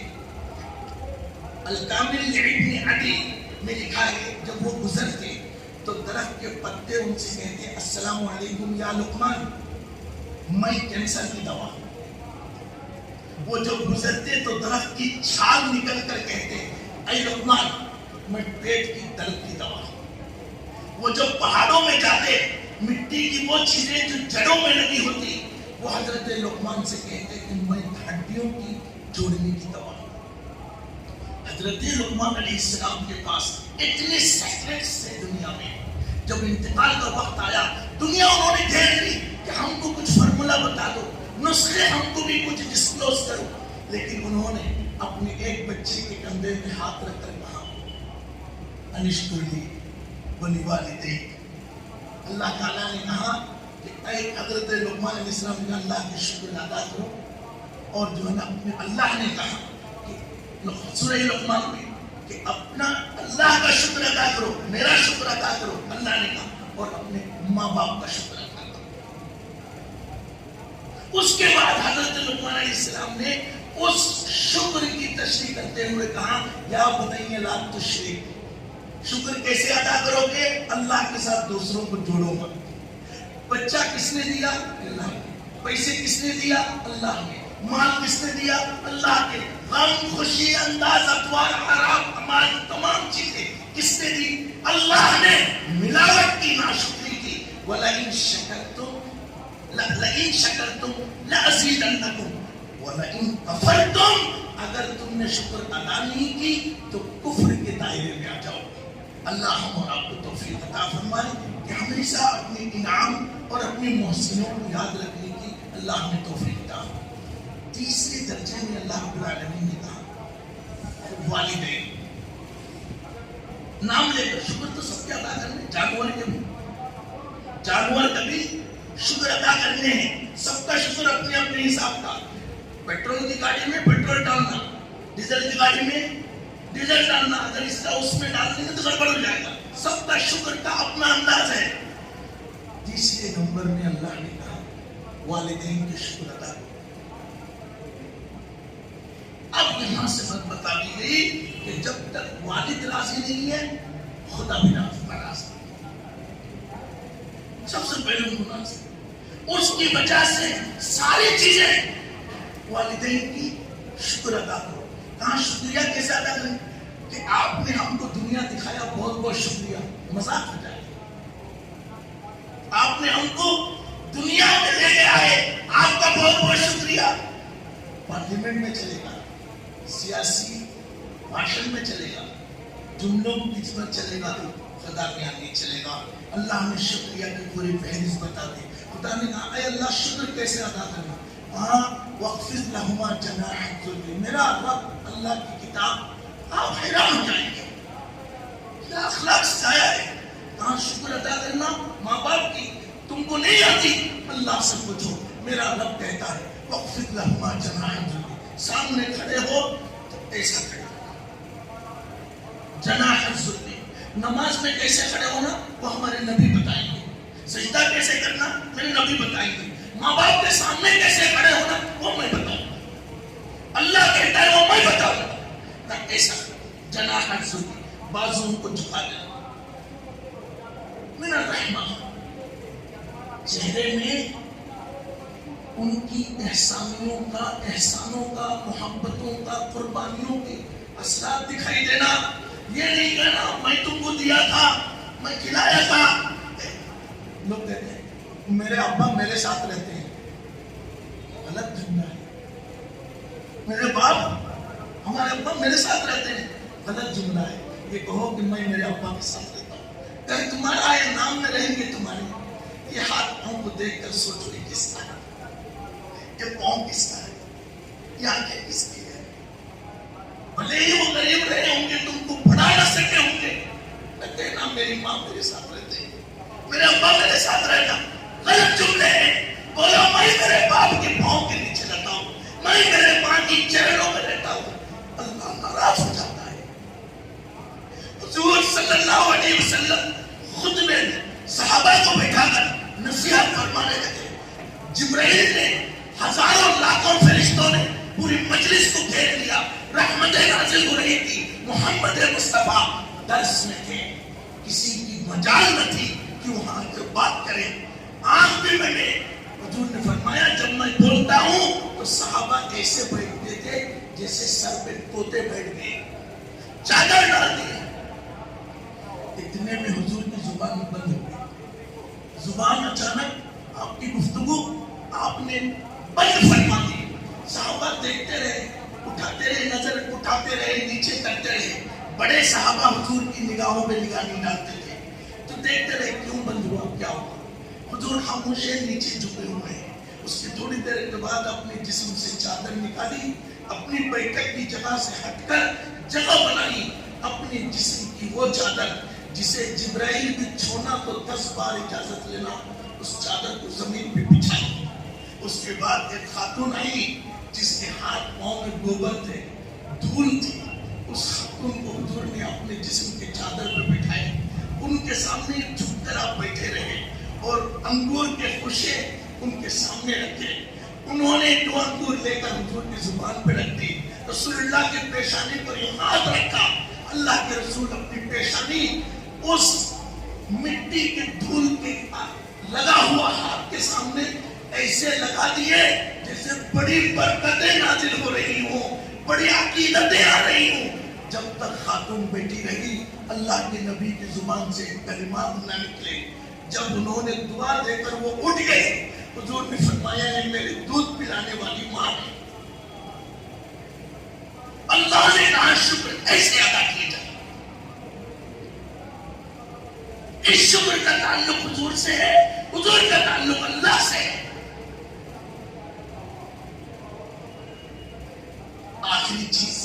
الکامل ابن عدی میں لکھا ہے, جب وہ گزرتے تو درخت کے پتے ان سے کہتے السلام علیکم یا لقمان, میں کینسر کی دوا. وہ جب گزرتے تو درخت کی چھال نکل کر کہتے اے لقمان, میں پیٹ کی درد کی دوا. وہ جب پہاڑوں میں جاتے, مٹی کی وہ چیزیں جو جڑوں میں لگی ہوتی, وہ حضرت لقمان سے کہتے کہ میں ہڈیوں کی جوڑنے کی دوا. حضرت لقمان علیہ السلام کے پاس اتنے سیکرٹس تھے دنیا میں. جب انتقال کا وقت آیا, دنیا انہوں نے گھیر لی کہ ہم کو کچھ فارمولا بتا دو, نسخے ہم کو بھی کچھ ڈسکلوز کرو. لیکن انہوں نے اپنے ایک بچے کے کندھے میں ہاتھ رکھ کر کہا انشکر لی ولوالدیک. اللہ تعالیٰ نے کہا کہ اے حضرت لقمان علیہ السلام نے اللہ کے شکر ادا کرو. اور جو ہے نا, اپنے اللہ نے کہا کہ سورہ لقمان میں کہ اپنا اللہ کا شکر ادا کرو, میرا شکر ادا کرو, اللہ نے کہا, اور اپنے ماں باپ کا شکر ادا کرو. اس کے بعد حضرت لقمان علیہ السلام نے اس شکر کی تشریح کرتے ہوئے کہا یا بنی لا تشرک. شکر کیسے ادا کرو گے؟ اللہ کے ساتھ دوسروں کو جوڑو مت. بچہ کس نے دیا؟ اللہ نے. پیسے کس نے دیا؟ اللہ نے. مال کس نے دیا؟ اللہ کے. غم، خوشی، انداز، اتوار، آرام، امان، تمام چیزیں کس نے دی؟ اللہ نے. ملاوٹ کی، ناشکری کی. وَلَئِن شَكَرْتُمْ لَئِن شَكَرْتُمْ لَأَزِيدَنَّكُمْ وَلَئِن كَفَرْتُمْ اگر تم نے شکر ادا نہیں کی تو کفر کے دائرے میں آ جاؤ. اللہ ہم اور آپ کو توفیق عطا فرمائے کہ ہمیشہ اپنے انعام اور اپنے محسنوں کو یاد رکھنے کی اللہ ہمیں توفیق عطا فرمائے. تیسرے درجے میں اللہ رب العالمین نے کہا والدین. نام لے کر شکر تو سب کے ادا کرنے. جانور کبھی شکر ادا کرنے ہیں. سب کا شکر اپنے اپنے حساب کا. پیٹرول کی گاڑی میں پیٹرول ڈالنا, ڈیزل کی گاڑی میں ڈیزل ڈالنا. اگر اس کا اس میں ڈال دیں گے تو گڑبڑ ہو جائے گا. سب کا شکر کا اپنا انداز ہے. تیسرے نمبر میں اللہ نے کہا والدین کے شکر ادا کرو. اب یہاں سے بات بتا دی گئی کہ جب تک والد راضی نہیں ہے خدا بھی راضی نہیں. سب سے پہلے مناسب اس کی وجہ سے ساری چیزیں والدین کی شکر ادا کرو. کہاں شکریہ کیسے ادا کریں کہ آپ نے ہم کو دنیا دکھایا, بہت بہت شکریہ. مذاق ہو جائے. آپ نے ہم کو دنیا میں لے کے آئے, آپ کا بہت بہت شکریہ. پارلیمنٹ میں چلے گا, سیاسی بھاشن میں چلے گا, جملوں کی خدمت چلے گا, تو خدا کے یہاں نہیں چلے گا. اللہ نے شکریہ کی پوری فہرست بتا دی. خدا نے کہا اے اللہ شکر کیسے ادا کرنا. ہاں وَاخْفِضْ لَهُمَا جَنَاحَ الذُّلِّ. میرا رب اللہ کی کتاب آپ حیران ہو جائیں گے. کیا اخلاق سکھایا ہے. کہاں شکر ادا کرنا ماں باپ کی. تم کو نہیں آتی اللہ سے پوچھو. میرا رب کہتا ہے وَاخْفِضْ لَهُمَا جَنَاحَ الذُّلِّ. سامنے کھڑے ہو تو ایسا کھڑے ہو. جناح الذُّلِّ. نماز میں کیسے کھڑے ہونا وہ ہمارے نبی بتائیں گے. سجدہ کیسے کرنا میرے نبی بتائیں گے. ماں باپ کے سامنے کیسے کھڑے ہونا وہ میں بتاؤں. اللہ کہتا ہے وہ میں بتاؤں گا. ایسا جناح الذُّلِّ, بازوؤں کو جھکا دینا. من الرحمہ, چہرے میں ان کی احسانوں کا, محبتوں کا, قربانیوں کے اثرات دکھائی دینا. یہ نہیں کہنا میں تم کو دیا تھا, میں کھلایا تھا. لوگ کہتے ہیں میرے ابا میرے ساتھ رہتے ہیں. غلط جملہ ہے. میرے باپ ہمارے ابا میرے ساتھ رہتے ہیں. غلط جملہ ہے. یہ کہو کہ میں میرے ابا کے ساتھ رہتا ہوں. کہ تمہارا یہ نام میں رہیں گے تمہارے. یہ ہاتھ پاؤں کو دیکھ کر سوچو یہ کس کا ہے, یہ پاؤں کس کا ہے, یہ آنکھیں کس کی ہے. بھلے ہی وہ غریب رہے ہوں گے, تم کو پڑھا نہ سکے ہوں گے, لگتے ہیں نا میری ماں میرے ساتھ رہتے ہیں, میرے ابا میرے ساتھ رہتا. غلط جملے ہیں. بولو میں میرے باپ کے پاؤں کے نیچے رہتا ہوں, میں میرے ماں کی چہروں میں رہتا ہوں. اللہ ناراض ہو جاتا ہے. حضور صلی اللہ علیہ وسلم خود میں صحابہ کو بٹھا کر نصیحت فرمانے لگے. جبرائیل نے, ہزاروں لاکھوں فرشتوں نے پوری مجلس کو گھیر لیا. رحمتیں نازل ہو رہی تھی. محمد مصطفیٰ درس میں تھے. کسی کی مجال نہ تھی کہ وہاں جو بات کرے. آنکھ بھی بنے. حضور نے فرمایا جب میں بولتا ہوں تو صحابہ ایسے بیٹھتے تھے جیسے سر پہ طوطے بیٹھ گئے, چادر ڈال دی. اتنے میں حضور کی زبان بند ہو گئی. زبان اچانک آپ کی گفتگو آپ نے بند فرما دی. صحابہ دیکھتے رہے, اٹھاتے رہے, نظر اٹھاتے رہے, نیچے کرتے رہے. بڑے صحابہ حضور کی نگاہوں پہ نگاہ نہیں ڈالتے تھے تو دیکھتے رہے کیوں بند ہوا, کیا ہوا. حضور خاموش نیچے جھکے ہوئے ہیں. اس کی تھوڑی دیر کے بعد اپنے جسم سے چادر نکالی, اپنی بیٹھک کی جگہ سے ہٹ کر جگہ بنائی. اپنے جسم کی وہ چادر جسے جبرائیل بھی چھونا تو 10 بار اجازت لینا, اس چادر کو زمین پہ بچھائی. اس کے بعد ایک خاتون آئی جس کے ہاتھ پاؤں میں گوبر تھے, دھول تھی. اس خاتون کو حضور نے اپنے جسم کے چادر پہ بٹھایا. ان کے سامنے جھک کر آپ بیٹھے رہے اور انگور کے خوشے ان کے سامنے رکھے. انہوں نے 2 انگور لے کر حضور کی زبان پہ رکھ دی. رسول اللہ کے پیشانی پر یہ ہاتھ رکھا. اللہ کے رسول اپنی پیشانی اس مٹی کے دھول کے لگا ہوا ہاتھ کے سامنے ایسے لگا دیے جیسے بڑی برکتیں نازل ہو رہی ہوں، بڑی عقیدتیں آ رہی ہوں. جب تک خاتون بیٹھی رہی اللہ کے نبی کی زبان سے کلمات نہ نکلے. جب انہوں نے دعا دے کر وہ اٹھ گئے، حضور نے فرمایا یہ میرے دودھ پلانے والی ماں ہے. اللہ نے کہا شکر ایسے ادا کیے جائے. اس شکر کا تعلق حضور سے ہے، حضور کا تعلق اللہ سے ہے. آخری چیز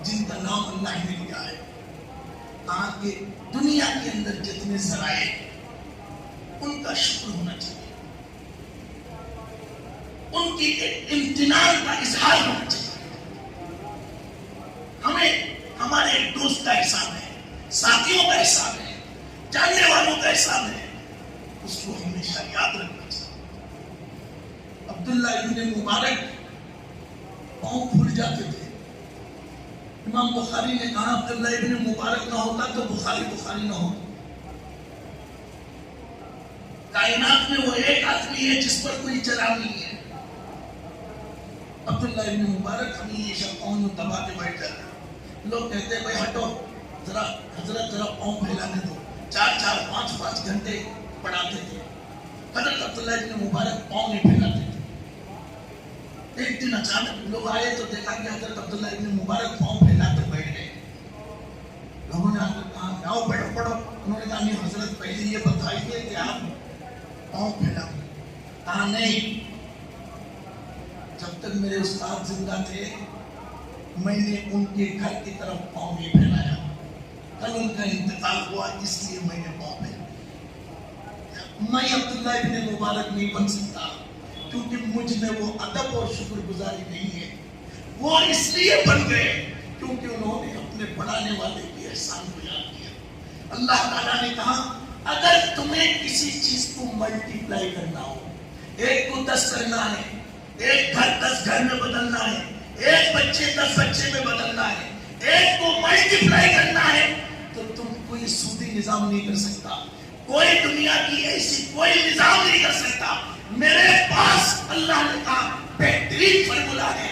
جن کا نام اللہ نے لیا ہے، آگے دنیا کے اندر جتنے ذرائع ان کا شکر ہونا چاہیے، ان کی امتنان کا اظہار ہونا چاہیے. ہمیں ہمارے ایک دوست کا احسان ہے، ساتھیوں کا احسان ہے، جاننے والوں کا احسان ہے، اس کو ہمیشہ یاد رکھنا چاہیے. عبداللہ ابن مبارک پاؤں پھول جاتے تھے. امام بخاری نے کہا عبداللہ ابن مبارک نہ ہوتا تو بخاری نہ ہوتا. کائنات میں وہ ایک آدمی ہے جس پر کوئی چلا نہیں ہے. عبداللہ ابن مبارک ہمیشہ پاؤں دبا کے بیٹھ جاتا. لوگ کہتے ہیں بھائی ہٹو ذرا، حضرت ذرا پاؤں پھیلانے دو. 4 5 گھنٹے پڑھاتے تھے. حضرت عبداللہ ابن مبارک پاؤں نہیں پھیلاتے تھے. ایک دن اچانک لوگ آئے تو دیکھا کہ حضرت عبداللہ ابن مبارک پاؤں پھیلا کر بیٹھ گئے. لوگوں نے آ کر کہا آؤ بیٹھو پڑھو. انہوں نے کہا نہیں حضرت پہلے یہ بتائیے کہ آپ پاؤں پھیلا. کہا نہیں، جب تک میرے استاد زندہ تھے میں نے ان کے گھر کی طرف پاؤں نہیں پھیلایا. کل ان کا انتقال ہوا اس لیے میں نے پاؤں پھیلایا. میں عبداللہ ابن مبارک نہیں بن سکتا کیونکہ مجھ میں وہ ادب اور شکر گزاری نہیں ہے. وہ اس لیے بن گئے کیونکہ انہوں نے اپنے پڑھانے والے کے احسان کو یاد کیا. اللہ تعالیٰ نے کہا اگر تمہیں کسی چیز کو ملٹی پلائی کرنا ہو، ایک کو 10 کرنا ہے، ایک گھر 10 گھر میں بدلنا ہے، ایک بچے 10 بچے میں بدلنا ہے، ایک کو ملٹی پلائی کرنا ہے، تو تم کوئی سودی نظام نہیں کر سکتا. کوئی دنیا کی ایسی کوئی نظام نہیں کر سکتا. میرے پاس اللہ نے کہا بہترین فارمولا ہے،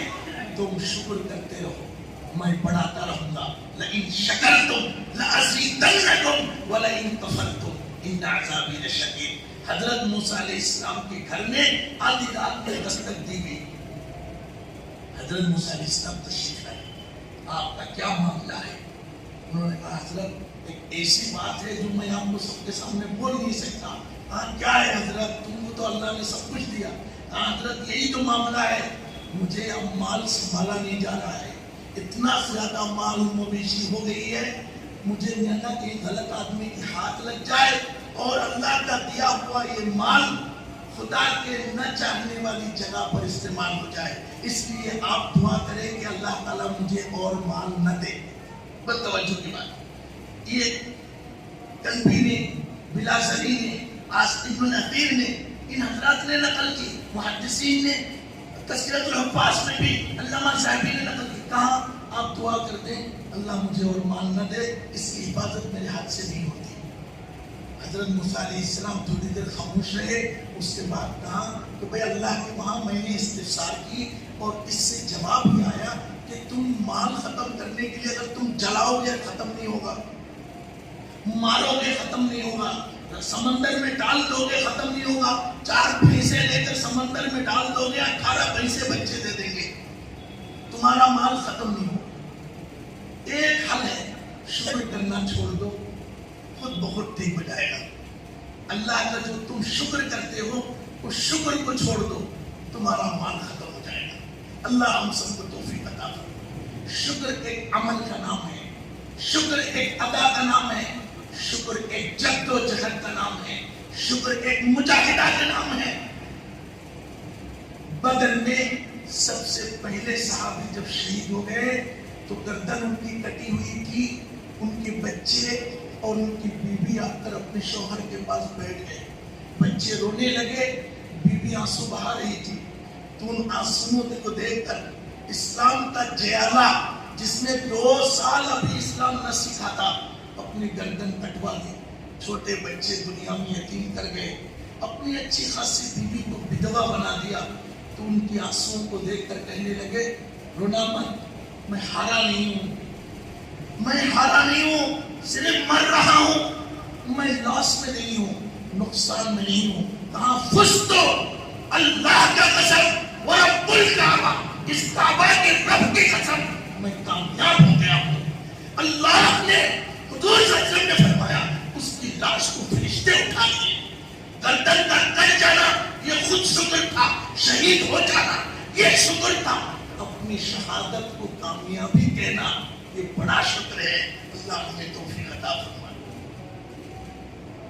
تم شکر کرتے رہو میں بڑھاتا رہوں گا. لئن شکرتم لازیدنکم ولئن کفرتم ان عذابی لشدید. حضرت موسیٰ علیہ السلام کے گھر میں آدھی رات میں دستک دی گئی. حضرت موسیٰ علیہ السلام تشریف لائے. آپ کا کیا معاملہ ہے؟ انہوں نے کہا حضرت ایک ایسی بات ہے جو میں آپ کو سب کے سامنے بول نہیں سکتا. ہاں کیا ہے حضرت؟ تم کو تو اللہ نے سب کچھ دیا. ہاں حضرت یہی تو معاملہ ہے، مجھے اب مال سنبھالا نہیں جا رہا ہے. اتنا زیادہ مال مویشی ہو گئی ہے، مجھے نہیں لگا کہ غلط آدمی کے ہاتھ لگ جائے اور اللہ کا دیا ہوا یہ مال خدا کے نہ چاہنے والی جگہ پر استعمال ہو جائے. اس لیے آپ دعا کریں کہ اللہ تعالیٰ مجھے اور مال نہ دے. بس توجہ کی بات، یہ تنبیہ نے، بلاسری نے، ابن اثیر نے، ان حضرات نے نقل کی. محدثین نے تذکرۃ الحفاظ میں بھی علامہ صاحبی نے نقل کی. کہا آپ دعا کر دیں اللہ مجھے اور مال نہ دے، اس کی حفاظت میرے ہاتھ سے نہیں ہوتی. حضرت موسیٰ علیہ السلام تھوڑی دیر خاموش رہے. اس کے بعد کہا کہ بھئی اللہ کے وہاں میں نے استفسار کی اور اس سے جواب بھی آیا کہ تم مال ختم کرنے کے لیے اگر تم جلاؤ گے ختم نہیں ہوگا، مارو گے ختم نہیں ہوگا، سمندر میں ڈال دو گے ختم نہیں ہوگا. 4 بھینسیں لے کر سمندر میں ڈال دو گے 18 بھینسیں بچے دے دیں گے، تمہارا مال ختم نہیں ہوگا. ایک حل ہے، شکر کرنا چھوڑ دو، خود بخود ٹھیک ہو جائے گا. اللہ کا جو تم شکر کرتے ہو اس شکر کو چھوڑ دو، تمہارا مال ختم ہو جائے گا. اللہ ہم سب کو توفیق عطا فرمائے. شکر ایک عمل کا نام ہے، شکر ایک ادا کا نام ہے، شکر ایک جد و جہد کا نام ہے، شکر ایک مجاہدہ کا نام ہے. بدر میں سب سے پہلے صحابی جب شہید ہو گئے تو گردن ان کی کٹی ہوئی تھی. ان کے بچے اور ان کی بیوی آ کر اپنے شوہر کے پاس بیٹھ گئے. بچے رونے لگے، بیوی آنسو بہا رہی تھی. تو ان آنسوؤں کو دیکھ کر اسلام کا جیالہ جس نے 2 سال ابھی اسلام نہ سیکھا تھا اپنی گردن کٹوا دی. چھوٹے بچے دنیا میں یتیم کر گئے. اپنی اچھی خاصی بیوی کو بدوا بنا دیا تو ان کی آنسوؤں کو دیکھ کر کہنے لگے رونا مت، میں ہارا نہیں ہوں، میں ہارا نہیں ہوں، صرف مر رہا ہوں، میں لاس میں نہیں ہوں، نقصان میں نہیں ہوں۔ کہاں فزتو، اللہ کا قسم ورب الکعبہ، اس کعبہ کے رب کی قسم میں کامیاب ہو گیا ہوں۔ اللہ نے حضور صلی اللہ علیہ وسلم نے فرمایا اس کی لاش کو فرشتے اٹھا لیے، گردن کا کٹ جانا یہ خود شکر تھا، شہید ہو جانا یہ شکر تھا، اپنی شہادت کو کامیابی کہنا یہ بڑا شکر ہے۔ اللہ ہمیں توفیق عطا فرمائے۔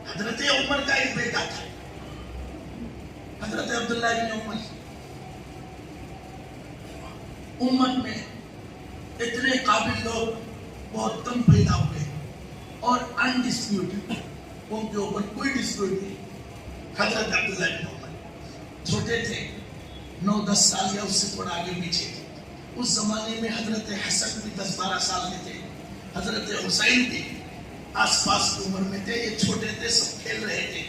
حضرت عمر کا ایک بیٹا تھا، حضرت عبداللہ بن عمر، امت میں اتنے قابل لوگ بہت کم پیدا ہوئے اور انڈسپیوٹڈ، ان کے اوپر کوئی ڈسپیوٹ نہیں۔ حضرت عبداللہ بن عمر چھوٹے تھے، 9-10 سال یا اس سے تھوڑا آگے پیچھے تھے۔ اس زمانے میں حضرت حسن بھی 10-12 سال کے تھے، حضرت حسین بھی آس پاس کی عمر میں تھے، یہ چھوٹے تھے، سب کھیل رہے تھے۔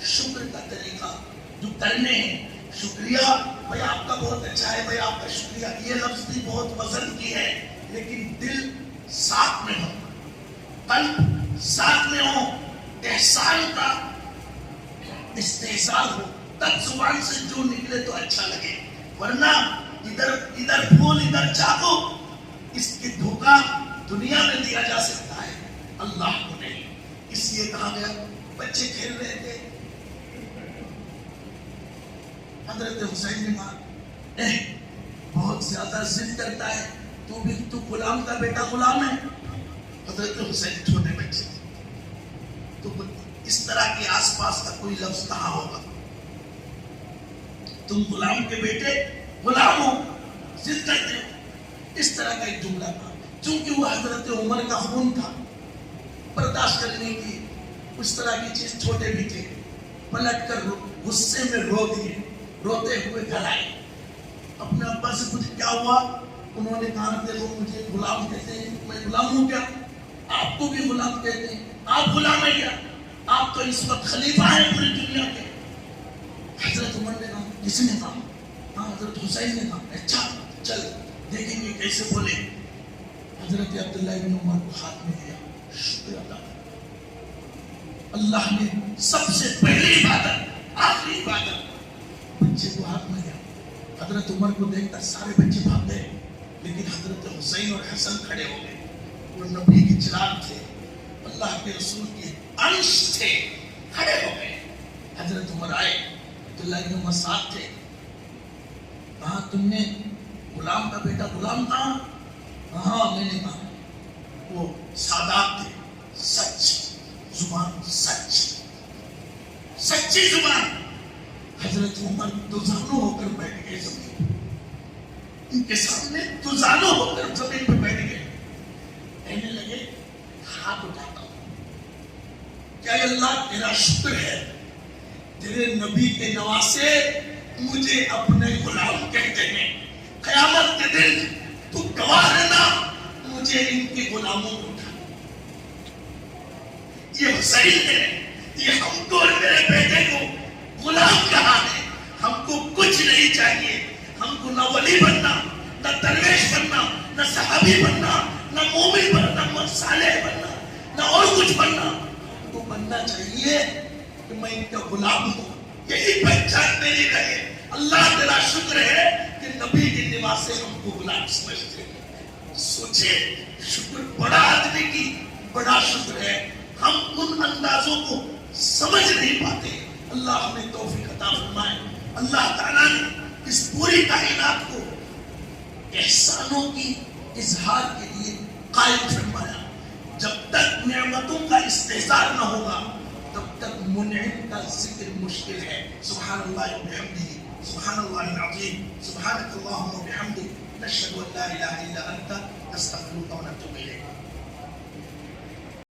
شکر کا طریقہ جو کرنے ہیں، شکریہ بھائی آپ کا بہت اچھا ہے، بھائی آپ کا شکریہ، یہ لفظ بھی بہت وزن کی ہے، لیکن دل ساتھ میں ہو، قلب ساتھ میں ہو، احسان کا استحصال ہو، تب زبان سے جو نکلے تو اچھا لگے، ورنہ ادھر پھول ادھر چاقو، اس کی دھوکہ دنیا میں دیا جا سکتا ہے، اللہ کو نہیں۔ اس لیے کہا گیا بچے کھیل رہے تھے، حضرت حسین نے کہا بہت زیادہ ضد کرتا ہے، تو غلام کا بیٹا غلام ہے۔ حضرت حسین چھوٹے بچے تھے، تو اس طرح کے آس پاس کا کوئی لفظ کہا ہوگا، تم غلام کے بیٹے غلام ہو، ضد کرتے ہو، اس طرح کا ایک جملہ تھا۔ چونکہ وہ حضرت عمر کا خون تھا، برداشت کرنے کی اس طرح کی چیز، چھوٹے بھی تھے، پلٹ کر غصے میں رو دیے، روتے ہوئے گھر آئے۔ اپنے ابا سے پوچھا کیا ہوا؟ انہوں نے کہا دیکھو مجھے غلام کہتے ہیں، میں غلام ہوں کیا؟ آپ کو بھی غلام کہتے ہیں، آپ غلام ہیں کیا؟ آپ تو اس وقت خلیفہ ہیں پوری دنیا کے۔ حضرت عمر نے کہا، کس نے کہا؟ ہاں حضرت حسین نے کہا، اچھا چل دیکھیں گے کیسے بولے۔ حضرت عبداللہ بن عمر کو ہاتھ میں دیا، شکر اللہ، اللہ نے سب سے پہلی عبادت، آخری عبادت، بچے کو ہاتھ میں دیا۔ حضرت عمر کو دیکھ کر سارے بچے بھاگ گئے، لیکن حضرت حسین اور حسن کھڑے ہو گئے۔ وہ نبی کے چراغ تھے، اللہ کے رسول کے انش تھے، کھڑے ہو گئے۔ حضرت عمر آئے، عبداللہ بن عمر ساتھ تھے، کہا تم نے غلام کا بیٹا غلام کہا؟ ہاں میں نے کہا۔ وہ سادات تھے، سچ زبان، سچ سچی زبان۔ حضرت عمر دوزانو ہو کر بیٹھ گئے زمین پہ، ان کے سامنے دوزانو ہو کر زمین پہ بیٹھ گئے، کہنے لگے ہاتھ اٹھاتا ہوں، کیا اللہ تیرا شکر ہے تیرے نبی کے نواسے مجھے اپنے غلام کہتے ہیں، قیامت کے دن تو گواہ رہنا مجھے ان کے غلاموں کو اٹھا۔ یہ حسین ہے، یہ ہم کو اور میرے بیٹے کو غلام کہا ہے۔ ہم کو کچھ نہیں چاہیے، ہم کو نہ ولی بننا، نہ درویش بننا، نہ صحابی بننا، نہ مومن بننا، نہ صالح بننا، نہ اور کچھ بننا۔ ہم کو بننا چاہیے کہ میں ان کا غلام ہوں، یہی پہچان میری رہے۔ اللہ تیرا شکر ہے کہ نبی کے نواسے ہم کو غلام سمجھتے ہیں۔ سوچے شکر بڑا آدمی کی بڑا شکر ہے، ہم ان اندازوں کو سمجھ نہیں پاتے۔ اللہ ہمیں توفیق عطا فرمائے۔ اللہ تعالیٰ نے اس پوری کائنات کو احسانوں کی اظہار کے لیے قائم فرمایا۔ جب تک نعمتوں کا استحصال نہ ہوگا تب تک منعم کا ذکر مشکل ہے۔ سبحان اللہ و بحمدہ، سبحان اللہ العظیم، سبحانک اللہم و بحمدک، نشہد ان لا الہ الا انت، نستغفرک و نتوب الیک۔